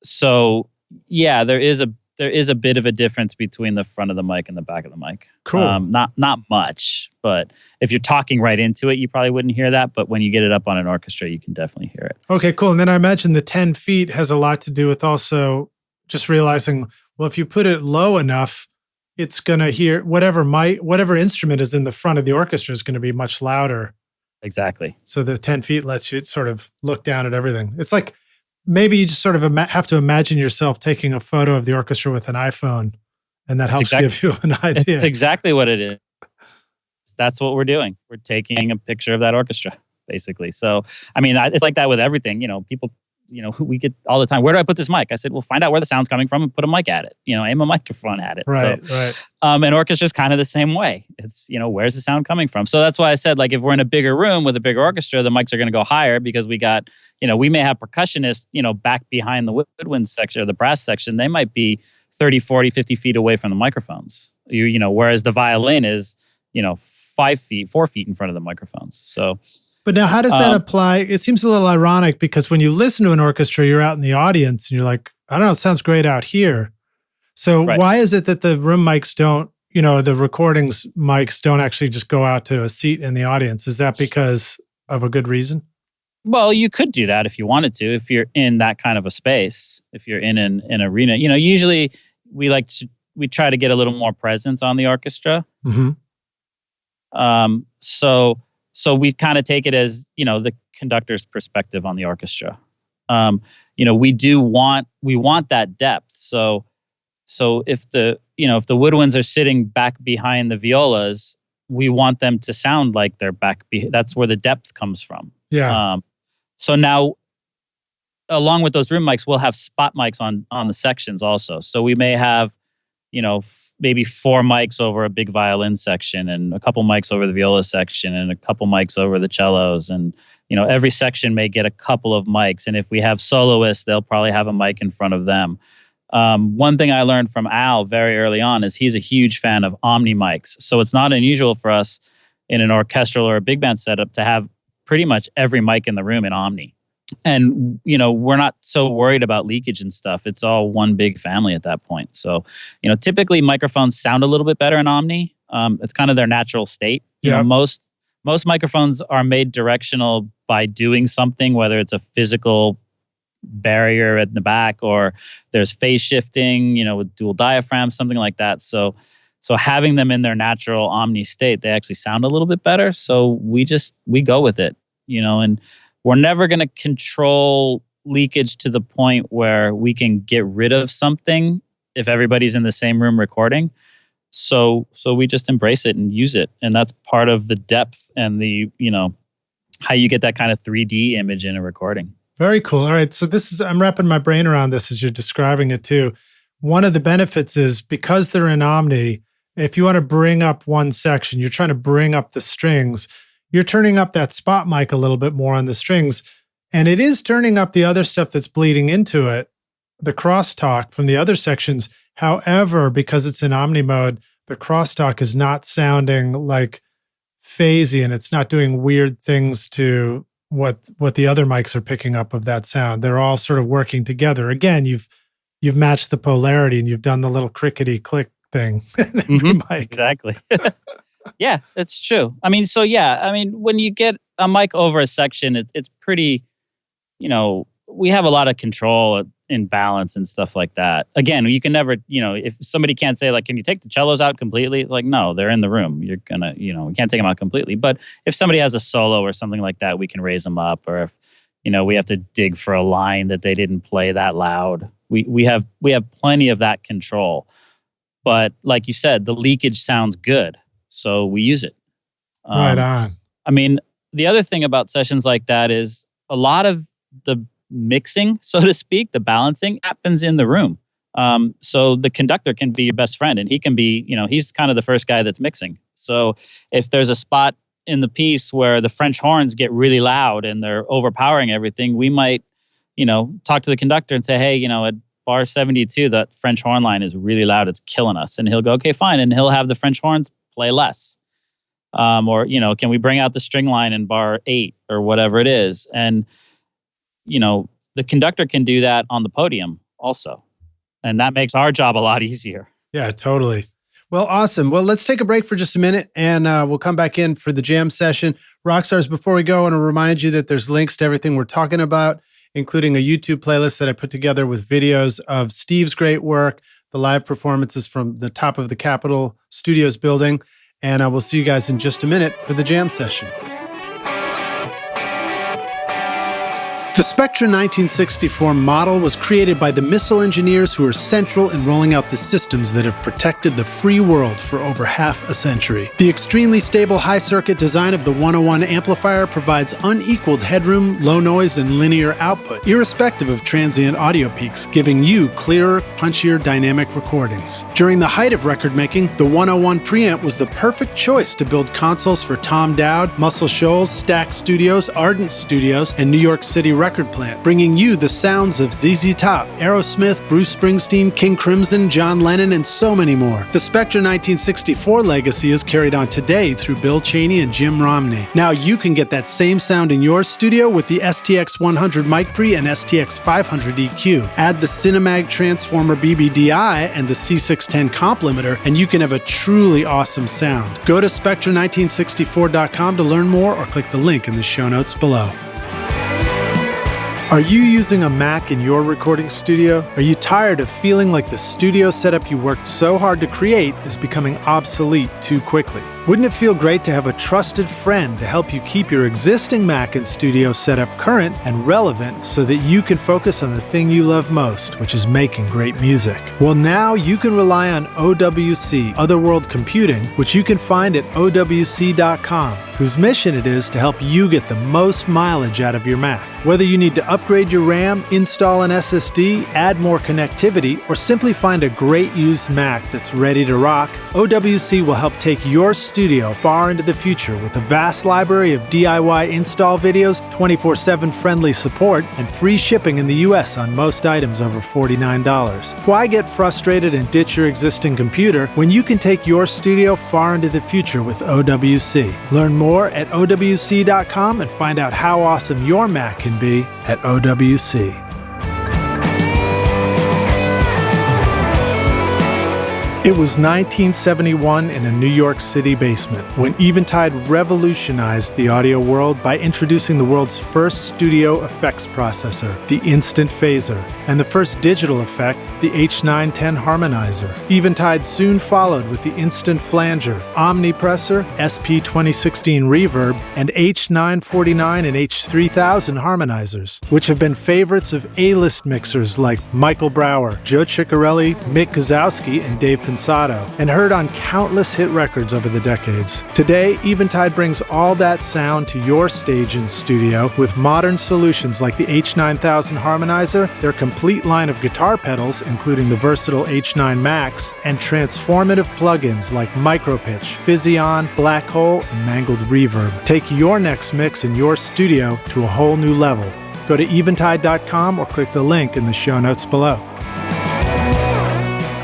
So yeah, there is a bit of a difference between the front of the mic and the back of the mic. Cool. Not much, but if you're talking right into it, you probably wouldn't hear that. But when you get it up on an orchestra, you can definitely hear it. Okay, cool. And then I imagine the 10 feet has a lot to do with also just realizing, well, if you put it low enough, it's going to hear whatever instrument is in the front of the orchestra is going to be much louder. Exactly. So the 10 feet lets you sort of look down at everything. It's like maybe you just sort of have to imagine yourself taking a photo of the orchestra with an iPhone, and that helps give you an idea. It's exactly what it is. That's what we're doing. We're taking a picture of that orchestra, basically. So, I mean, it's like that with everything. People, we get all the time, where do I put this mic? I said, well, find out where the sound's coming from and put a mic at it. Aim a microphone at it. Right. And orchestra's kind of the same way. It's, where's the sound coming from? So that's why I said, like, if we're in a bigger room with a bigger orchestra, the mics are going to go higher because we got, we may have percussionists, back behind the woodwind section or the brass section. They might be 30, 40, 50 feet away from the microphones. Whereas the violin is, 4 feet in front of the microphones. So. But now, how does that apply? It seems a little ironic because when you listen to an orchestra, you're out in the audience and you're like, I don't know, it sounds great out here. So why is it that the room mics don't, the recordings mics don't actually just go out to a seat in the audience? Is that because of a good reason? Well, you could do that if you wanted to, if you're in that kind of a space, if you're in an arena. Usually we try to get a little more presence on the orchestra. Mm-hmm. So we kind of take it as, the conductor's perspective on the orchestra. We want that depth. So if the woodwinds are sitting back behind the violas, we want them to sound like they're back. That's where the depth comes from. Yeah. So now, along with those room mics, we'll have spot mics on the sections also. So we may have, maybe 4 mics over a big violin section and a couple mics over the viola section and a couple mics over the cellos. And, every section may get a couple of mics. And if we have soloists, they'll probably have a mic in front of them. One thing I learned from Al very early on is he's a huge fan of Omni Mics. So it's not unusual for us in an orchestral or a big band setup to have pretty much every mic in the room in Omni. And, we're not so worried about leakage and stuff. It's all one big family at that point. So, typically microphones sound a little bit better in Omni. It's kind of their natural state. Most microphones are made directional by doing something, whether it's a physical barrier at the back or there's phase shifting, with dual diaphragms, something like that. So having them in their natural Omni state, they actually sound a little bit better. So we go with it, and we're never going to control leakage to the point where we can get rid of something if everybody's in the same room recording. So we just embrace it and use it. And that's part of the depth and the, how you get that kind of 3D image in a recording. Very cool. All right. So I'm wrapping my brain around this as you're describing it too. One of the benefits is because they're in Omni, if you want to bring up one section, you're trying to bring up the strings, you're turning up that spot mic a little bit more on the strings, and it is turning up the other stuff that's bleeding into it, the crosstalk from the other sections. However, because it's in Omni mode, the crosstalk is not sounding like phasey, and it's not doing weird things to what the other mics are picking up of that sound. They're all sort of working together. Again, you've matched the polarity and you've done the little clickety click thing. Exactly. Yeah, it's true. When you get a mic over a section, it's pretty, we have a lot of control in balance and stuff like that. Again, you can never, if somebody can't say like, can you take the cellos out completely? It's like, no, they're in the room. You're gonna, we can't take them out completely. But if somebody has a solo or something like that, we can raise them up. Or if, we have to dig for a line that they didn't play that loud. We have plenty of that control. But like you said, the leakage sounds good. So we use it. Right on. The other thing about sessions like that is a lot of the mixing, so to speak, the balancing happens in the room. So the conductor can be your best friend and he can be, he's kind of the first guy that's mixing. So if there's a spot in the piece where the French horns get really loud and they're overpowering everything, we might, talk to the conductor and say, hey, at bar 72, that French horn line is really loud. It's killing us. And he'll go, okay, fine. And he'll have the French horns play less. Or, can we bring out the string line in bar 8 or whatever it is? And, the conductor can do that on the podium also. And that makes our job a lot easier. Yeah, totally. Well, awesome. Well, let's take a break for just a minute and we'll come back in for the jam session. Rockstars, before we go, I want to remind you that there's links to everything we're talking about, including a YouTube playlist that I put together with videos of Steve's great work, the live performances from the top of the Capitol Studios building. And we'll see you guys in just a minute for the jam session. The Spectra 1964 model was created by the missile engineers who are central in rolling out the systems that have protected the free world for over half a century. The extremely stable high-circuit design of the 101 amplifier provides unequaled headroom, low noise, and linear output, irrespective of transient audio peaks, giving you clearer, punchier, dynamic recordings. During the height of record making, the 101 preamp was the perfect choice to build consoles for Tom Dowd, Muscle Shoals, Stack Studios, Ardent Studios, and New York City Record Plant, bringing you the sounds of ZZ Top, Aerosmith, Bruce Springsteen, King Crimson, John Lennon, and so many more. The Spectra 1964 legacy is carried on today through Bill Cheney and Jim Romney. Now you can get that same sound in your studio with the STX 100 mic pre and STX 500 EQ. Add the Cinemag Transformer BBDI and the C610 comp limiter, and you can have a truly awesome sound. Go to Spectra1964.com to learn more or click the link in the show notes below. Are you using a Mac in your recording studio? Are you tired of feeling like the studio setup you worked so hard to create is becoming obsolete too quickly? Wouldn't it feel great to have a trusted friend to help you keep your existing Mac and studio setup current and relevant so that you can focus on the thing you love most, which is making great music? Well, now you can rely on OWC, Otherworld Computing, which you can find at OWC.com, whose mission it is to help you get the most mileage out of your Mac. Whether you need to upgrade your RAM, install an SSD, add more connectivity, or simply find a great used Mac that's ready to rock, OWC will help take your studio far into the future with a vast library of DIY install videos, 24/7 friendly support, and free shipping in the US on most items over $49. Why get frustrated and ditch your existing computer when you can take your studio far into the future with OWC? Learn more at OWC.com and find out how awesome your Mac can be at OWC. It was 1971 in a New York City basement when Eventide revolutionized the audio world by introducing the world's first studio effects processor, the Instant Phaser, and the first digital effect, the H910 Harmonizer. Eventide soon followed with the Instant Flanger, Omnipressor, SP2016 Reverb, and H949 and H3000 Harmonizers, which have been favorites of A-list mixers like Michael Brower, Joe Ciccarelli, Mick Guzowski, and Dave Pensato, and heard on countless hit records over the decades. Today, Eventide brings all that sound to your stage and studio with modern solutions like the H9000 Harmonizer, their complete line of guitar pedals, including the versatile H9 Max, and transformative plugins like Micropitch, Physion, Black Hole, and Mangled Reverb. Take your next mix in your studio to a whole new level. Go to eventide.com or click the link in the show notes below.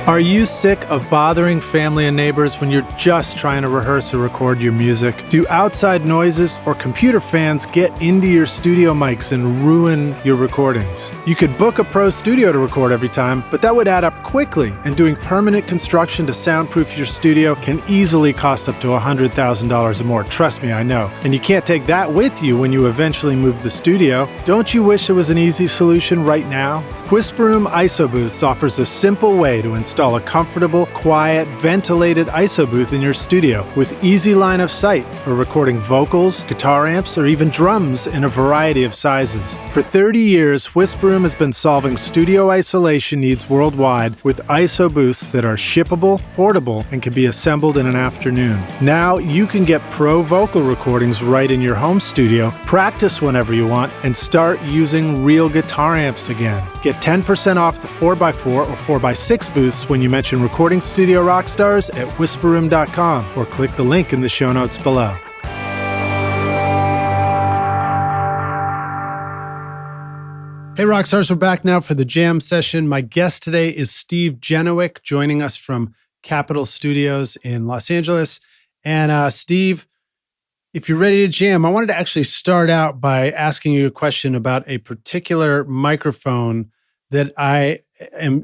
Are you sick of bothering family and neighbors when you're just trying to rehearse or record your music? Do outside noises or computer fans get into your studio mics and ruin your recordings? You could book a pro studio to record every time, but that would add up quickly, and doing permanent construction to soundproof your studio can easily cost up to $100,000 or more. Trust me, I know. And you can't take that with you when you eventually move the studio. Don't you wish there was an easy solution right now? Whisper ISO Booths offers a simple way to install a comfortable, quiet, ventilated ISO booth in your studio with easy line of sight for recording vocals, guitar amps, or even drums in a variety of sizes. For 30 years, Whisper has been solving studio isolation needs worldwide with ISO booths that are shippable, portable, and can be assembled in an afternoon. Now you can get pro vocal recordings right in your home studio, practice whenever you want, and start using real guitar amps again. Get 10% off the 4x4 or 4x6 booths when you mention Recording Studio Rockstars at whisperroom.com or click the link in the show notes below. Hey Rockstars, we're back now for the jam session. My guest today is Steve Genewick, joining us from Capitol Studios in Los Angeles. And Steve, if you're ready to jam, I wanted to actually start out by asking you a question about a particular microphone that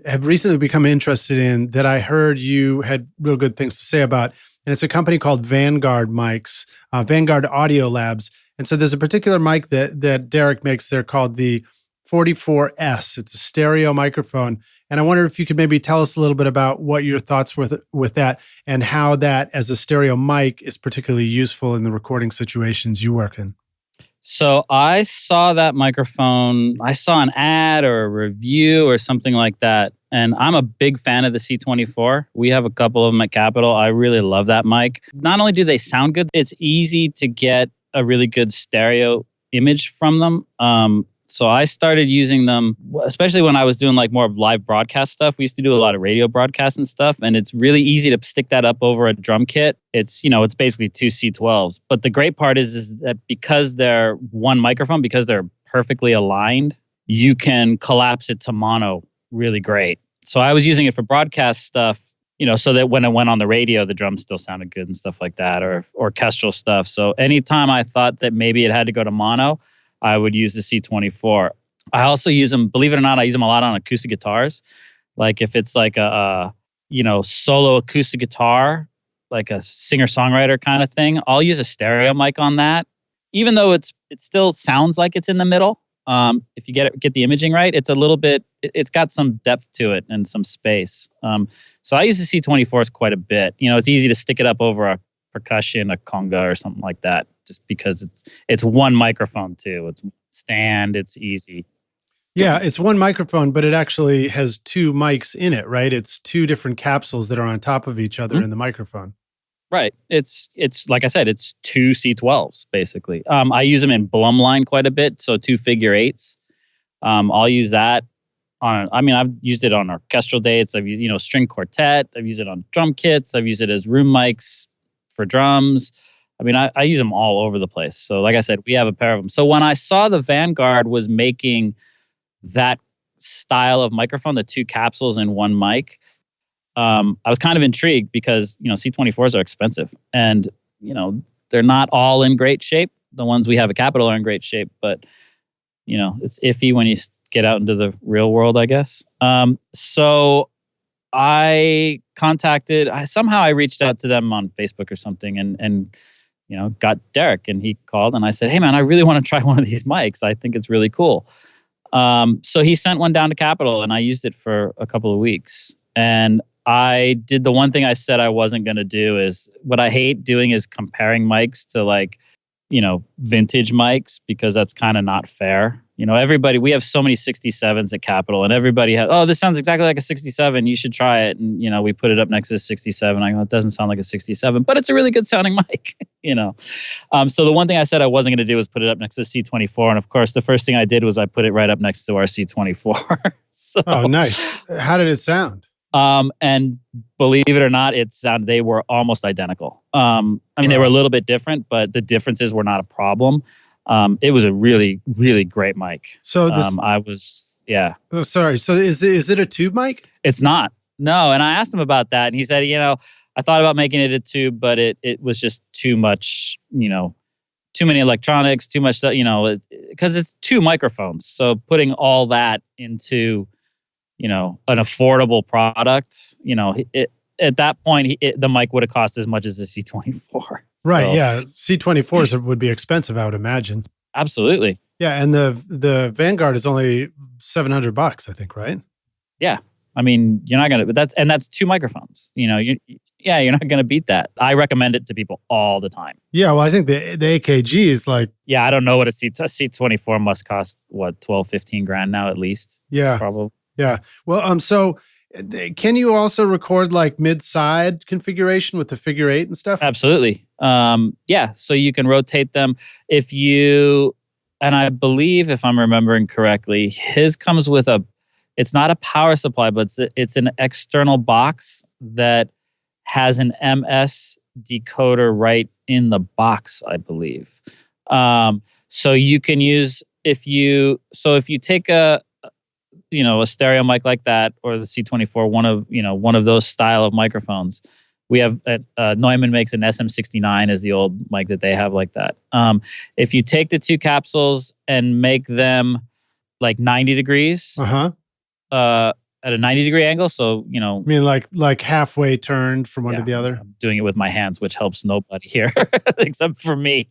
have recently become interested in that I heard you had real good things to say about. And it's a company called Vanguard Mics, Vanguard Audio Labs. And so there's a particular mic that Derek makes there called the 44S. It's a stereo microphone. And I wonder if you could maybe tell us a little bit about what your thoughts were with that and how that as a stereo mic is particularly useful in the recording situations you work in. So I saw that microphone. I saw an ad or a review or something like that. And I'm a big fan of the C24. We have a couple of them at Capitol. I really love that mic. Not only do they sound good, it's easy to get a really good stereo image from them. So I started using them, especially when I was doing like more live broadcast stuff. We used to do a lot of radio broadcasts and stuff, and it's really easy to stick that up over a drum kit. It's basically two C12s. But the great part is that because they're one microphone, because they're perfectly aligned, you can collapse it to mono really great. So I was using it for broadcast stuff, so that when it went on the radio, the drums still sounded good and stuff like that, or orchestral stuff. So anytime I thought that maybe it had to go to mono, I would use the C24. I also use them, believe it or not, I use them a lot on acoustic guitars. Like if it's like a solo acoustic guitar, like a singer-songwriter kind of thing, I'll use a stereo mic on that. Even though it still sounds like it's in the middle. If you get the imaging right, it's a little bit, it's got some depth to it and some space. So I use the C24s quite a bit. It's easy to stick it up over a percussion, a conga or something like that, just because it's one microphone too. It's stand, it's easy. Yeah, it's one microphone, but it actually has two mics in it, right? It's two different capsules that are on top of each other in the microphone. Right. It's like I said, it's two C12s basically. I use them in Blumline quite a bit, so two figure eights. I'll use that I've used it on orchestral dates. I've used, string quartet. I've used it on drum kits. I've used it as room mics for drums. I use them all over the place. So like I said, we have a pair of them. So when I saw the Vanguard was making that style of microphone, the two capsules in one mic, I was kind of intrigued because, C24s are expensive and, they're not all in great shape. The ones we have at Capitol are in great shape, but, it's iffy when you get out into the real world, I guess. So I somehow I reached out to them on Facebook or something and got Derek, and he called and I said, hey man, I really want to try one of these mics. I think it's really cool. So he sent one down to Capitol and I used it for a couple of weeks. And I did the one thing I said I wasn't going to do is what I hate doing is comparing mics to vintage mics, because that's kind of not fair. We have so many 67s at Capitol and everybody has, this sounds exactly like a 67. You should try it. And, we put it up next to the 67. I go, it doesn't sound like a 67, but it's a really good sounding mic, So the one thing I said I wasn't going to do was put it up next to the C24. And of course, the first thing I did was I put it right up next to our C24. Oh, nice. How did it sound? And believe it or not, they were almost identical. They were a little bit different, but the differences were not a problem. It was a really, really great mic. So yeah. Oh, sorry. So is it a tube mic? It's not. No. And I asked him about that and he said, I thought about making it a tube, but it was just too much, too many electronics, too much, because it's two microphones. So putting all that into, an affordable product, at that point, the mic would have cost as much as the C24. Right. So, yeah. C24s would be expensive, I would imagine. Absolutely. Yeah. And the Vanguard is only $700, I think, right? Yeah. You're not going to, that's two microphones, you're not going to beat that. I recommend it to people all the time. Yeah. Well, I think the AKG is like, yeah, I don't know what a C24 must cost, what, 12, 15 grand now at least. Yeah. Probably. Yeah. Well, so can you also record like mid-side configuration with the figure eight and stuff? Absolutely. Yeah. So you can rotate them and I believe if I'm remembering correctly, his comes with it's not a power supply, but it's an external box that has an MS decoder right in the box, I believe. So you can use, if you take a stereo mic like that, or the C24, one of those style of microphones. We have Neumann makes an SM69 as the old mic that they have like that. If you take the two capsules and make them like 90 degrees, at a 90-degree angle. So, I mean, like halfway turned from one to the other? I'm doing it with my hands, which helps nobody here except for me.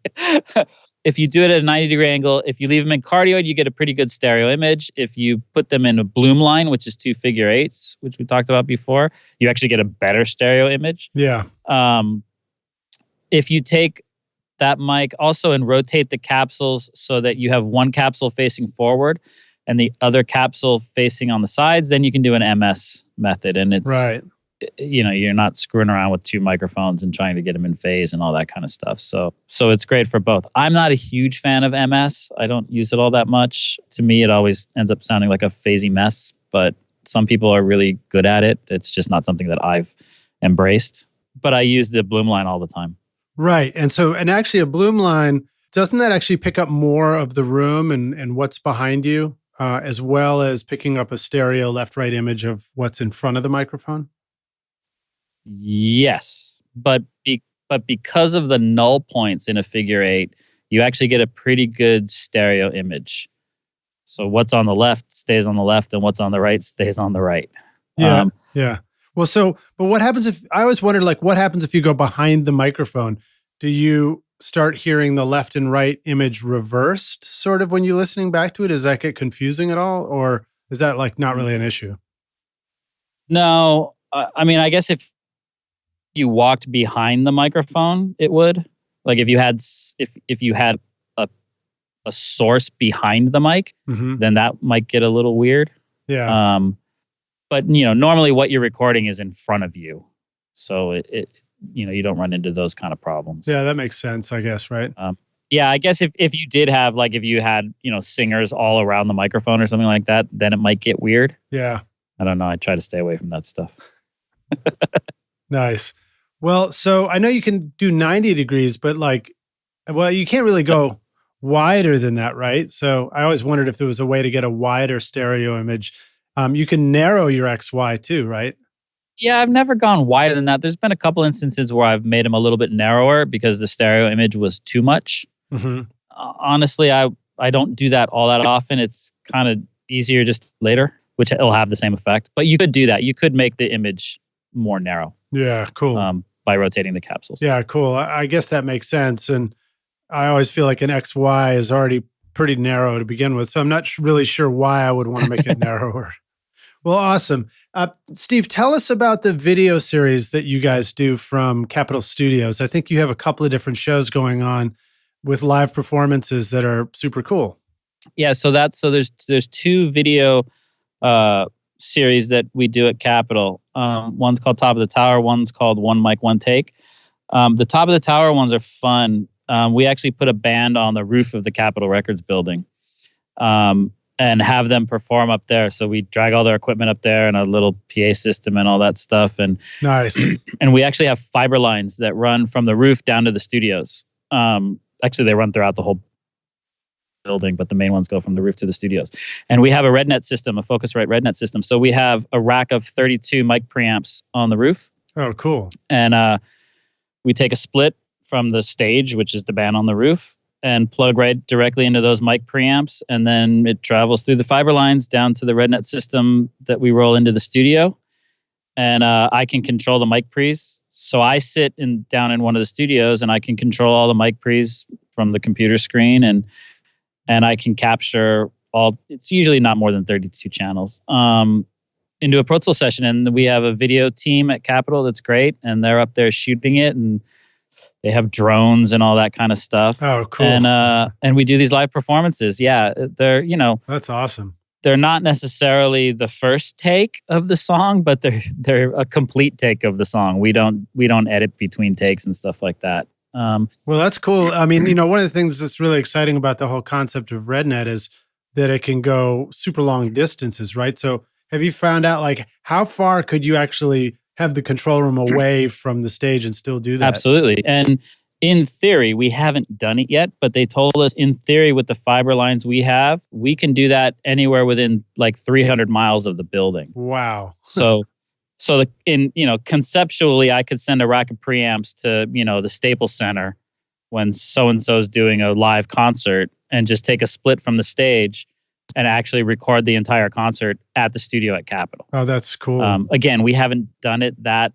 If you do it at a 90-degree angle, if you leave them in cardioid, you get a pretty good stereo image. If you put them in a bloom line, which is 2 figure eights, which we talked about before, you actually get a better stereo image. Yeah. If you take that mic also and rotate the capsules so that you have one capsule facing forward and the other capsule facing on the sides, then you can do an MS method. And it's, right. You're not screwing around with 2 microphones and trying to get them in phase and all that kind of stuff. So it's great for both. I'm not a huge fan of MS. I don't use it all that much. To me, it always ends up sounding like a phasey mess, but some people are really good at it. It's just not something that I've embraced, but I use the bloom line all the time. Right. And actually a bloom line, doesn't that actually pick up more of the room and what's behind you, as well as picking up a stereo left-right image of what's in front of the microphone? Yes. But because of the null points in a figure 8, you actually get a pretty good stereo image. So what's on the left stays on the left and what's on the right stays on the right. Yeah. Yeah. Well, but what happens I always wondered, like, what happens if you go behind the microphone? Do you start hearing the left and right image reversed sort of when you're listening back to it? Does that get confusing at all? Or is that like not really an issue? No. I mean, I guess if you walked behind the microphone, it would. Like if you had a source behind the mic, then that might get a little weird. Yeah. But normally what you're recording is in front of you, so it you don't run into those kind of problems. Yeah, that makes sense, I guess, right? Yeah, I guess if you did have if you had singers all around the microphone or something like that, then it might get weird. Yeah. I don't know. I try to stay away from that stuff. Nice. Well, so I know you can do 90 degrees, but you can't really go wider than that, right? So I always wondered if there was a way to get a wider stereo image. You can narrow your XY too, right? Yeah, I've never gone wider than that. There's been a couple instances where I've made them a little bit narrower because the stereo image was too much. Honestly, I don't do that all that often. It's kind of easier just later, which it'll have the same effect. But you could do that. You could make the image more narrow. Yeah, cool. By rotating the capsules. Yeah, cool. I guess that makes sense. And I always feel like an XY is already pretty narrow to begin with. So I'm not really sure why I would want to make it narrower. Well, awesome. Steve, tell us about the video series that you guys do from Capitol Studios. I think you have a couple of different shows going on with live performances that are super cool. Yeah, so there's 2 video series that we do at Capitol. One's called Top of the Tower, one's called One Mic, One Take. The Top of the Tower ones are fun. We actually put a band on the roof of the Capitol Records building. And have them perform up there. So we drag all their equipment up there and a little PA system and all that stuff. And nice. And we actually have fiber lines that run from the roof down to the studios. Actually, they run throughout the whole building, but the main ones go from the roof to the studios. And we have a RedNet system, a Focusrite RedNet system. So we have a rack of 32 mic preamps on the roof. Oh, cool. And we take a split from the stage, which is the band on the roof, and plug right directly into those mic preamps. And then it travels through the fiber lines down to the RedNet system that we roll into the studio. And I can control the mic pre's. So I sit down in one of the studios and I can control all the mic pre's from the computer screen. And I can capture it's usually not more than 32 channels, into a Pro Tools session. And we have a video team at Capitol that's great. And they're up there shooting it. And they have drones and all that kind of stuff. Oh, cool. And we do these live performances. Yeah, they're, that's awesome. They're not necessarily the first take of the song, but they're a complete take of the song. We don't edit between takes and stuff like that. Well, that's cool. I mean, one of the things that's really exciting about the whole concept of RedNet is that it can go super long distances, right? So have you found out how far could you actually have the control room away from the stage and still do that? Absolutely. And in theory, we haven't done it yet, but they told us in theory with the fiber lines we have, we can do that anywhere within 300 miles of the building. Wow. So conceptually, I could send a rack of preamps to, the Staples Center when so-and-so's doing a live concert and just take a split from the stage, and actually record the entire concert at the studio at Capitol. Oh, that's cool. Again, we haven't done it that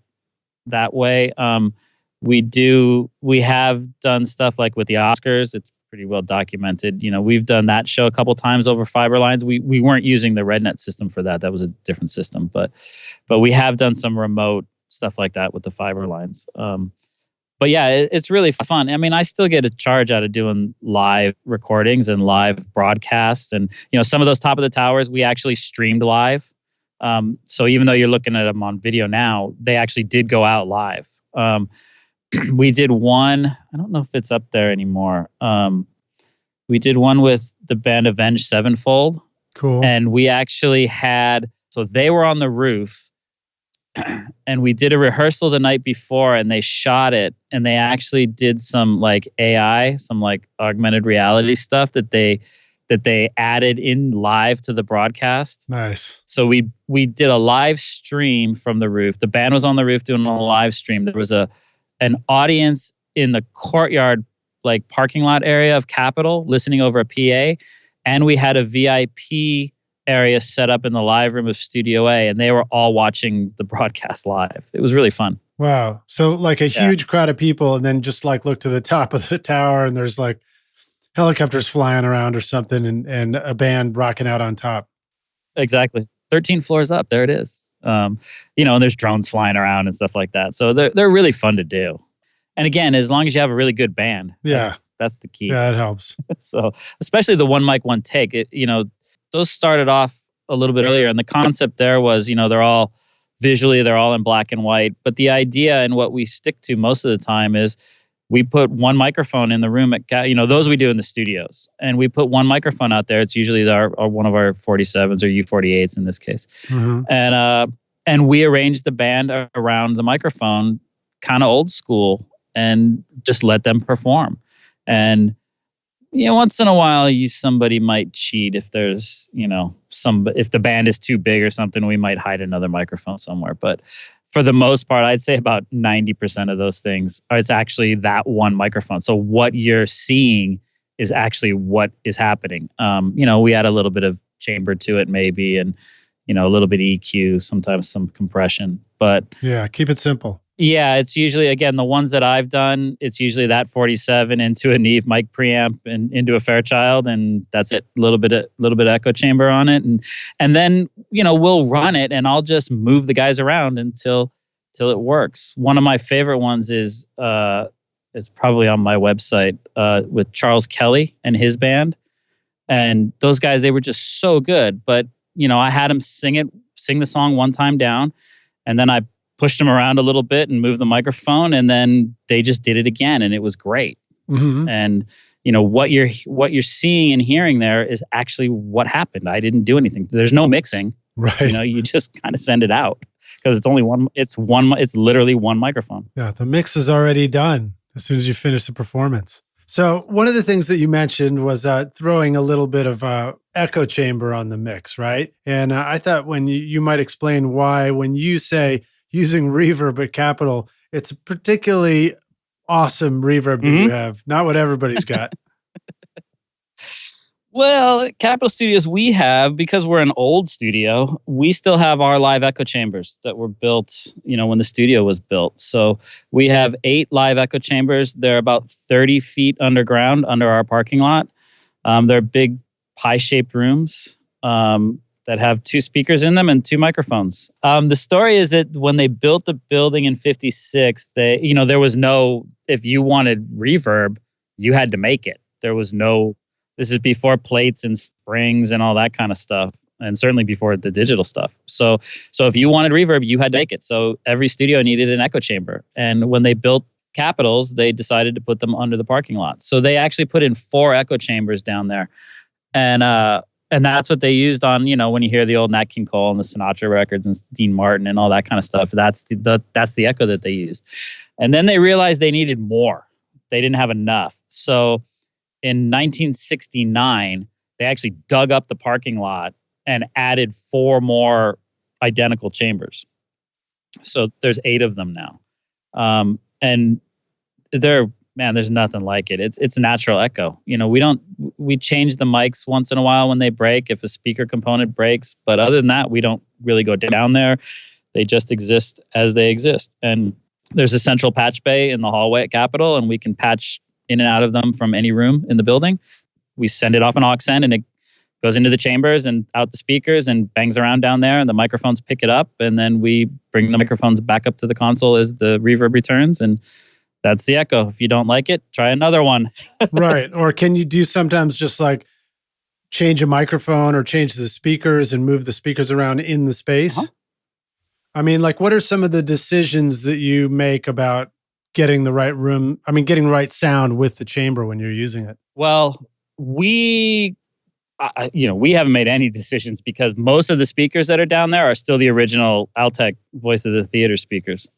way. We have done stuff like with the Oscars. It's pretty well documented. We've done that show a couple times over fiber lines. We weren't using the RedNet system for that. That was a different system, but we have done some remote stuff like that with the fiber lines. But yeah, it's really fun. I mean, I still get a charge out of doing live recordings and live broadcasts. And, some of those Top of the Towers, we actually streamed live. So even though you're looking at them on video now, they actually did go out live. We did one, I don't know if it's up there anymore. We did one with the band Avenged Sevenfold. Cool. And we actually so they were on the roof. And we did a rehearsal the night before, and they shot it, and they actually did some like AI, some like augmented reality stuff that they added in live to the broadcast. Nice. So we did a live stream from the roof. The band was on the roof doing a live stream. There was an audience in the courtyard, like parking lot area of Capitol, listening over a PA, and we had a VIP area set up in the live room of Studio A, and they were all watching the broadcast live. It was really fun. Wow. So like a huge crowd of people, and then just like look to the top of the tower, and there's like helicopters flying around or something, and a band rocking out on top. Exactly. 13 floors up. There it is. And there's drones flying around and stuff like that. So they're really fun to do. And again, as long as you have a really good band, that's the key. Yeah, it helps. So especially the one mic, one take, those started off a little bit earlier. And the concept there was, they're all in black and white. But the idea and what we stick to most of the time is we put one microphone in the room those we do in the studios. And we put one microphone out there. It's usually one of our 47s or U48s in this case. Mm-hmm. And we arrange the band around the microphone, kind of old school, and just let them perform. And once in a while, somebody might cheat if there's, if the band is too big or something, we might hide another microphone somewhere. But for the most part, I'd say about 90% of those things, it's actually that one microphone. So what you're seeing is actually what is happening. We add a little bit of chamber to it maybe, and, a little bit of EQ, sometimes some compression. But yeah, keep it simple. Yeah, it's usually, again, the ones that I've done, it's usually that 47 into a Neve mic preamp and into a Fairchild, and that's it. A little bit of echo chamber on it, and then we'll run it, and I'll just move the guys around until it works. One of my favorite ones is it's probably on my website with Charles Kelly and his band, and those guys, they were just so good. But I had them sing the song one time down, and then I pushed them around a little bit and moved the microphone, and then they just did it again, and it was great. Mm-hmm. And what you're seeing and hearing there is actually what happened. I didn't do anything. There's no mixing. Right. You just kind of send it out because it's only one. It's literally one microphone. Yeah, the mix is already done as soon as you finish the performance. So one of the things that you mentioned was throwing a little bit of echo chamber on the mix, right? And I thought when you might explain why when you say using reverb at Capitol, it's a particularly awesome reverb that you have, not what everybody's got. Well, at Capitol Studios, we have, because we're an old studio, we still have our live echo chambers that were built, when the studio was built. So we have 8 live echo chambers. They're about 30 feet underground under our parking lot. They're big pie-shaped rooms. That have 2 speakers in them and 2 microphones. The story is that when they built the building in 56, there was no, if you wanted reverb, you had to make it. There was no, this is before plates and springs and all that kind of stuff. And certainly before the digital stuff. So if you wanted reverb, you had to make it. So every studio needed an echo chamber. And when they built Capitols, they decided to put them under the parking lot. So they actually put in 4 echo chambers down there. And that's what they used on, when you hear the old Nat King Cole and the Sinatra records and Dean Martin and all that kind of stuff. That's the echo that they used. And then they realized they needed more. They didn't have enough. So in 1969, they actually dug up the parking lot and added 4 more identical chambers. So there's 8 of them now. And they're man, there's nothing like it. It's a natural echo. We change the mics once in a while when they break, if a speaker component breaks. But other than that, we don't really go down there. They just exist as they exist. And there's a central patch bay in the hallway at Capitol, and we can patch in and out of them from any room in the building. We send it off an aux end, and it goes into the chambers and out the speakers and bangs around down there, and the microphones pick it up, and then we bring the microphones back up to the console as the reverb returns, and that's the echo. If you don't like it, try another one. Right. Or can you do sometimes just like change a microphone or change the speakers and move the speakers around in the space? Uh-huh. I mean, like, what are some of the decisions that you make about getting the right room? I mean, getting the right sound with the chamber when you're using it? Well, we haven't made any decisions because most of the speakers that are down there are still the original Altec Voice of the Theater speakers.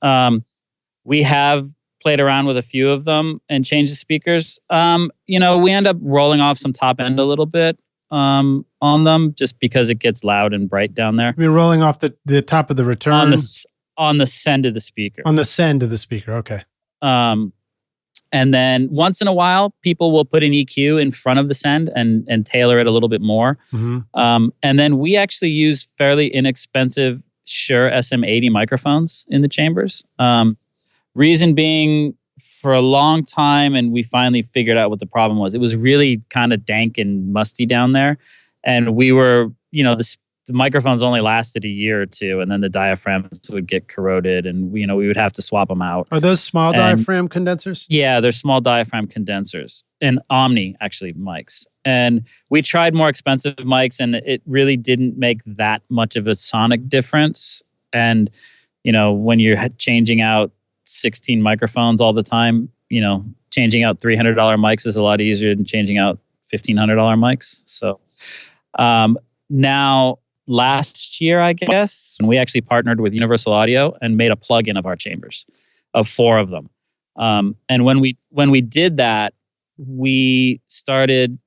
We have played around with a few of them and changed the speakers. We end up rolling off some top end a little bit on them just because it gets loud and bright down there. I mean, rolling off the top of the return? On the send of the speaker. On the send of the speaker, okay. And then once in a while, people will put an EQ in front of the send and tailor it a little bit more. Mm-hmm. And then we actually use fairly inexpensive Shure SM80 microphones in the chambers. Reason being, for a long time, and we finally figured out what the problem was. It was really kind of dank and musty down there. And we were, the microphones only lasted a year or two, and then the diaphragms would get corroded, and we would have to swap them out. Are those small diaphragm condensers? Yeah, they're small diaphragm condensers, and Omni actually mics. And we tried more expensive mics, and it really didn't make that much of a sonic difference. And when you're changing out 16 microphones all the time, changing out $300 mics is a lot easier than changing out $1,500 mics. So now, last year, I guess, we actually partnered with Universal Audio and made a plug-in of our chambers, of 4 of them. And when we did that, we started.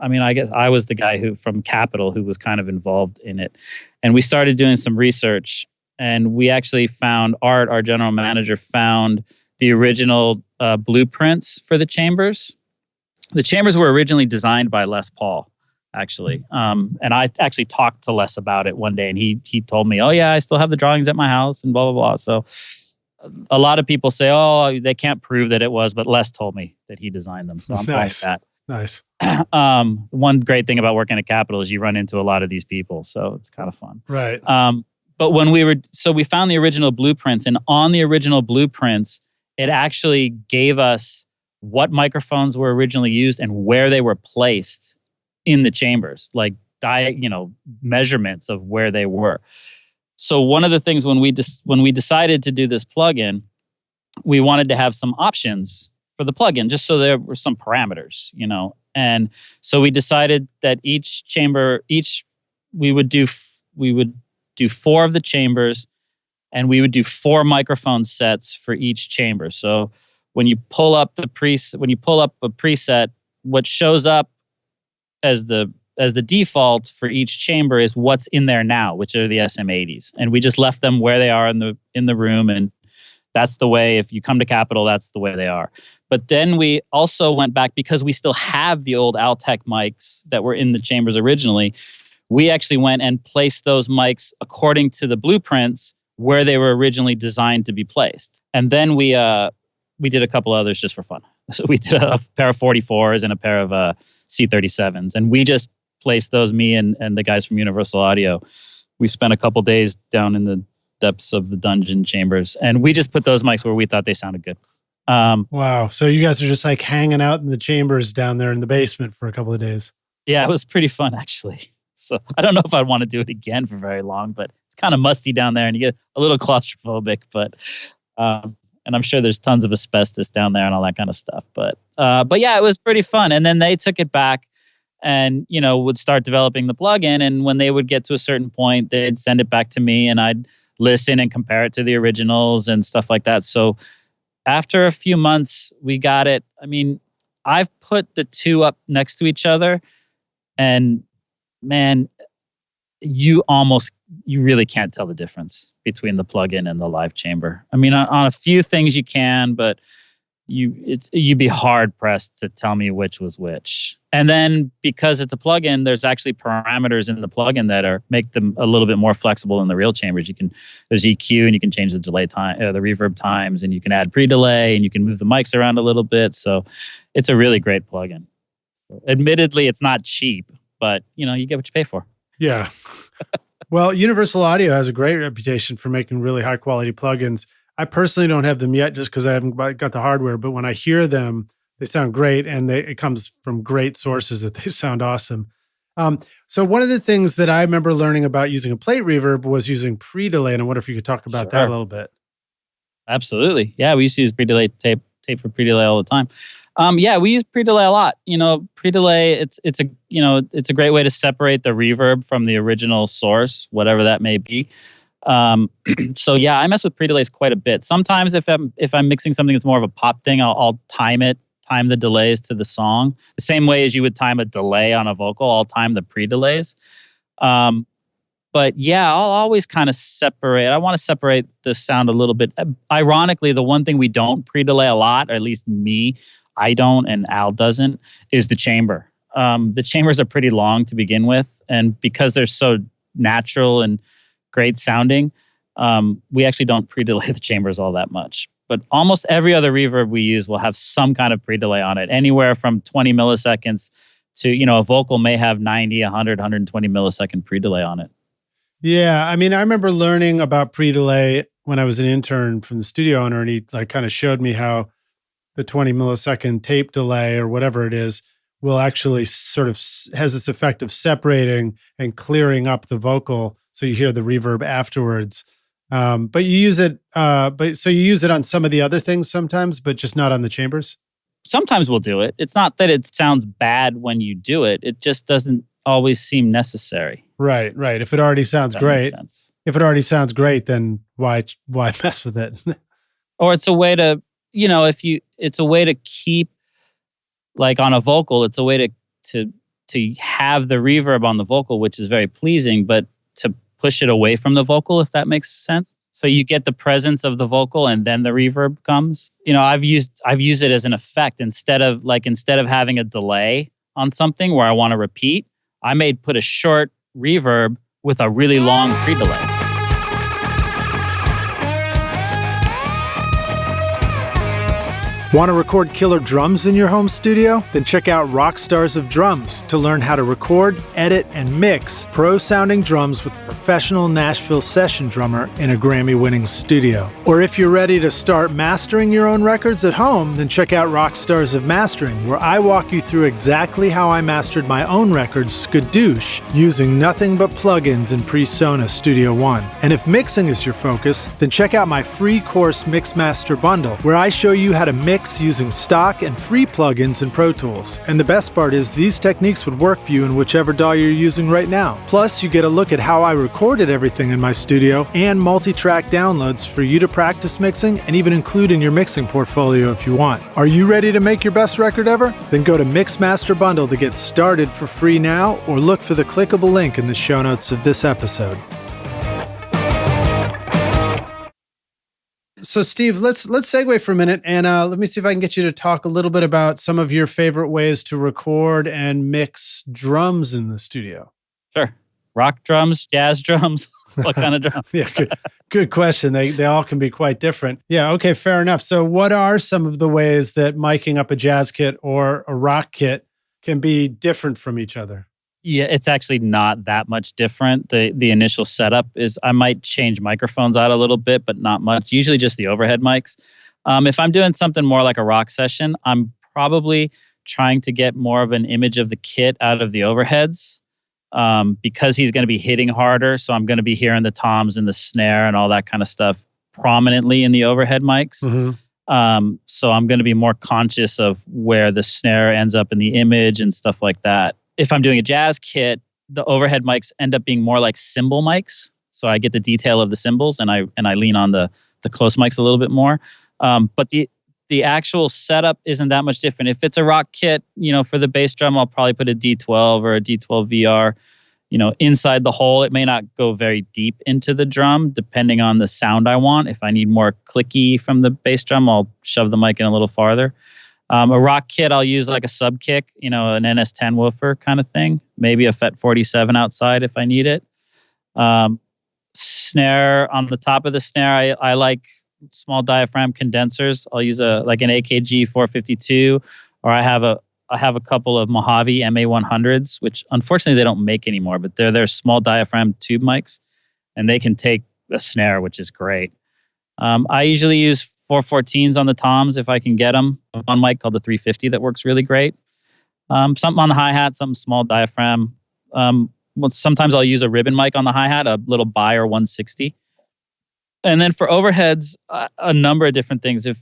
I guess I was the guy from Capitol who was kind of involved in it, and we started doing some research. And we actually found Art, our general manager, found the original blueprints for the chambers. The chambers were originally designed by Les Paul, actually. And I actually talked to Les about it one day, and he told me, "Oh yeah, I still have the drawings at my house," and blah blah blah. So a lot of people say, "Oh, they can't prove that it was," but Les told me that he designed them. So I'm nice. Fine with that. Nice. One great thing about working at Capitol is you run into a lot of these people, so it's kind of fun. Right. But when we found the original blueprints, and on the original blueprints, it actually gave us what microphones were originally used and where they were placed in the chambers, like measurements of where they were. So one of the things when we decided to do this plugin, we wanted to have some options for the plugin, just so there were some parameters, And so we decided that each chamber, we would do 4 of the chambers, and we would do 4 microphone sets for each chamber. So when you pull up a preset, what shows up as the default for each chamber is what's in there now, which are the SM80s. And we just left them where they are in the room, and that's the way, if you come to Capitol, that's the way they are. But then we also went back, because we still have the old Altec mics that were in the chambers originally. We actually went and placed those mics according to the blueprints where they were originally designed to be placed. And then we did a couple others just for fun. So we did a pair of 44s and a pair of C37s. And we just placed those, me and the guys from Universal Audio. We spent a couple days down in the depths of the dungeon chambers, and we just put those mics where we thought they sounded good. Wow. So you guys are just like hanging out in the chambers down there in the basement for a couple of days. Yeah, it was pretty fun, actually. So I don't know if I'd want to do it again for very long, but it's kind of musty down there and you get a little claustrophobic, but and I'm sure there's tons of asbestos down there and all that kind of stuff. But yeah, it was pretty fun. And then they took it back and, would start developing the plugin. And when they would get to a certain point, they'd send it back to me and I'd listen and compare it to the originals and stuff like that. So after a few months, we got it. I mean, I've put the 2 up next to each other, and man, you really can't tell the difference between the plug-in and the live chamber. I mean, on a few things you can, but you'd be hard pressed to tell me which was which. And then because it's a plugin, there's actually parameters in the plugin that make them a little bit more flexible than the real chambers. There's EQ, and you can change the delay time, the reverb times, and you can add pre-delay, and you can move the mics around a little bit. So it's a really great plugin. Admittedly, it's not cheap, but you get what you pay for. Yeah. Well, Universal Audio has a great reputation for making really high quality plugins. I personally don't have them yet just because I haven't got the hardware, but when I hear them, they sound great, and it comes from great sources that they sound awesome. So one of the things that I remember learning about using a plate reverb was using pre-delay, and I wonder if you could talk about that a little bit. Absolutely. Yeah, we used to use pre-delay tape for pre-delay all the time. Yeah, we use pre-delay a lot. Pre-delay, it's a great way to separate the reverb from the original source, whatever that may be. So yeah, I mess with pre-delays quite a bit. Sometimes if I'm mixing something that's more of a pop thing, I'll time the delays to the song. The same way as you would time a delay on a vocal, I'll time the pre-delays. But yeah, I'll always kind of separate. I want to separate the sound a little bit. Ironically, the one thing we don't pre-delay a lot, or at least me, I don't, and Al doesn't, is the chamber. The chambers are pretty long to begin with, and because they're so natural and great sounding, we actually don't pre-delay the chambers all that much. But almost every other reverb we use will have some kind of pre-delay on it, anywhere from 20 milliseconds to, a vocal may have 90, 100, 120 millisecond pre-delay on it. Yeah, I mean, I remember learning about pre-delay when I was an intern from the studio owner, and he kind of showed me how the 20 millisecond tape delay or whatever it is will actually sort of has this effect of separating and clearing up the vocal, so you hear the reverb afterwards. But you use it, so you use it on some of the other things sometimes, but just not on the chambers? Sometimes we'll do it. It's not that it sounds bad when you do it. It just doesn't always seem necessary. Right. If it already sounds great, then why mess with it? Or it's a way to, it's a way to keep, like on a vocal, it's a way to have the reverb on the vocal, which is very pleasing, but to push it away from the vocal, if that makes sense. So you get the presence of the vocal and then the reverb comes. I've used it as an effect instead of having a delay on something where I want to repeat. I may put a short reverb with a really long pre-delay. Want to record killer drums in your home studio? Then check out Rockstars of Drums to learn how to record, edit, and mix pro-sounding drums with a professional Nashville session drummer in a Grammy-winning studio. Or if you're ready to start mastering your own records at home, then check out Rockstars of Mastering, where I walk you through exactly how I mastered my own records skadoosh using nothing but plugins in PreSonus Studio One. And if mixing is your focus, then check out my free course Mixmaster Bundle, where I show you how to mix using stock and free plugins in Pro Tools. And the best part is these techniques would work for you in whichever DAW you're using right now. Plus, you get a look at how I recorded everything in my studio and multi-track downloads for you to practice mixing and even include in your mixing portfolio if you want. Are you ready to make your best record ever? Then go to Mixmaster Bundle to get started for free now, or look for the clickable link in the show notes of this episode. So Steve, let's segue for a minute, and let me see if I can get you to talk a little bit about some of your favorite ways to record and mix drums in the studio. Sure. Rock drums, jazz drums, what kind of drums? Yeah, good question. They all can be quite different. Yeah, okay, fair enough. So what are some of the ways that miking up a jazz kit or a rock kit can be different from each other? Yeah, it's actually not that much different. The initial setup is I might change microphones out a little bit, but not much. Usually just the overhead mics. If I'm doing something more like a rock session, I'm probably trying to get more of an image of the kit out of the overheads because he's going to be hitting harder. So I'm going to be hearing the toms and the snare and all that kind of stuff prominently in the overhead mics. Mm-hmm. So I'm going to be more conscious of where the snare ends up in the image and stuff like that. If I'm doing a jazz kit, the overhead mics end up being more like cymbal mics. So I get the detail of the cymbals and I lean on the close mics a little bit more. But the actual setup isn't that much different. If it's a rock kit, for the bass drum, I'll probably put a D12 or a D12 VR, inside the hole. It may not go very deep into the drum, depending on the sound I want. If I need more clicky from the bass drum, I'll shove the mic in a little farther. A rock kit, I'll use like a sub kick, an NS10 woofer kind of thing. Maybe a FET 47 outside if I need it. Snare, on the top of the snare, I like small diaphragm condensers. I'll use an AKG 452, or I have a couple of Mojave MA100s, which unfortunately they don't make anymore, but they're small diaphragm tube mics, and they can take a snare, which is great. I usually use 414s on the toms if I can get them. One mic called the 350 that works really great. Something on the hi-hat, something small diaphragm. Sometimes I'll use a ribbon mic on the hi-hat, a little Beyer 160. And then for overheads, a number of different things. If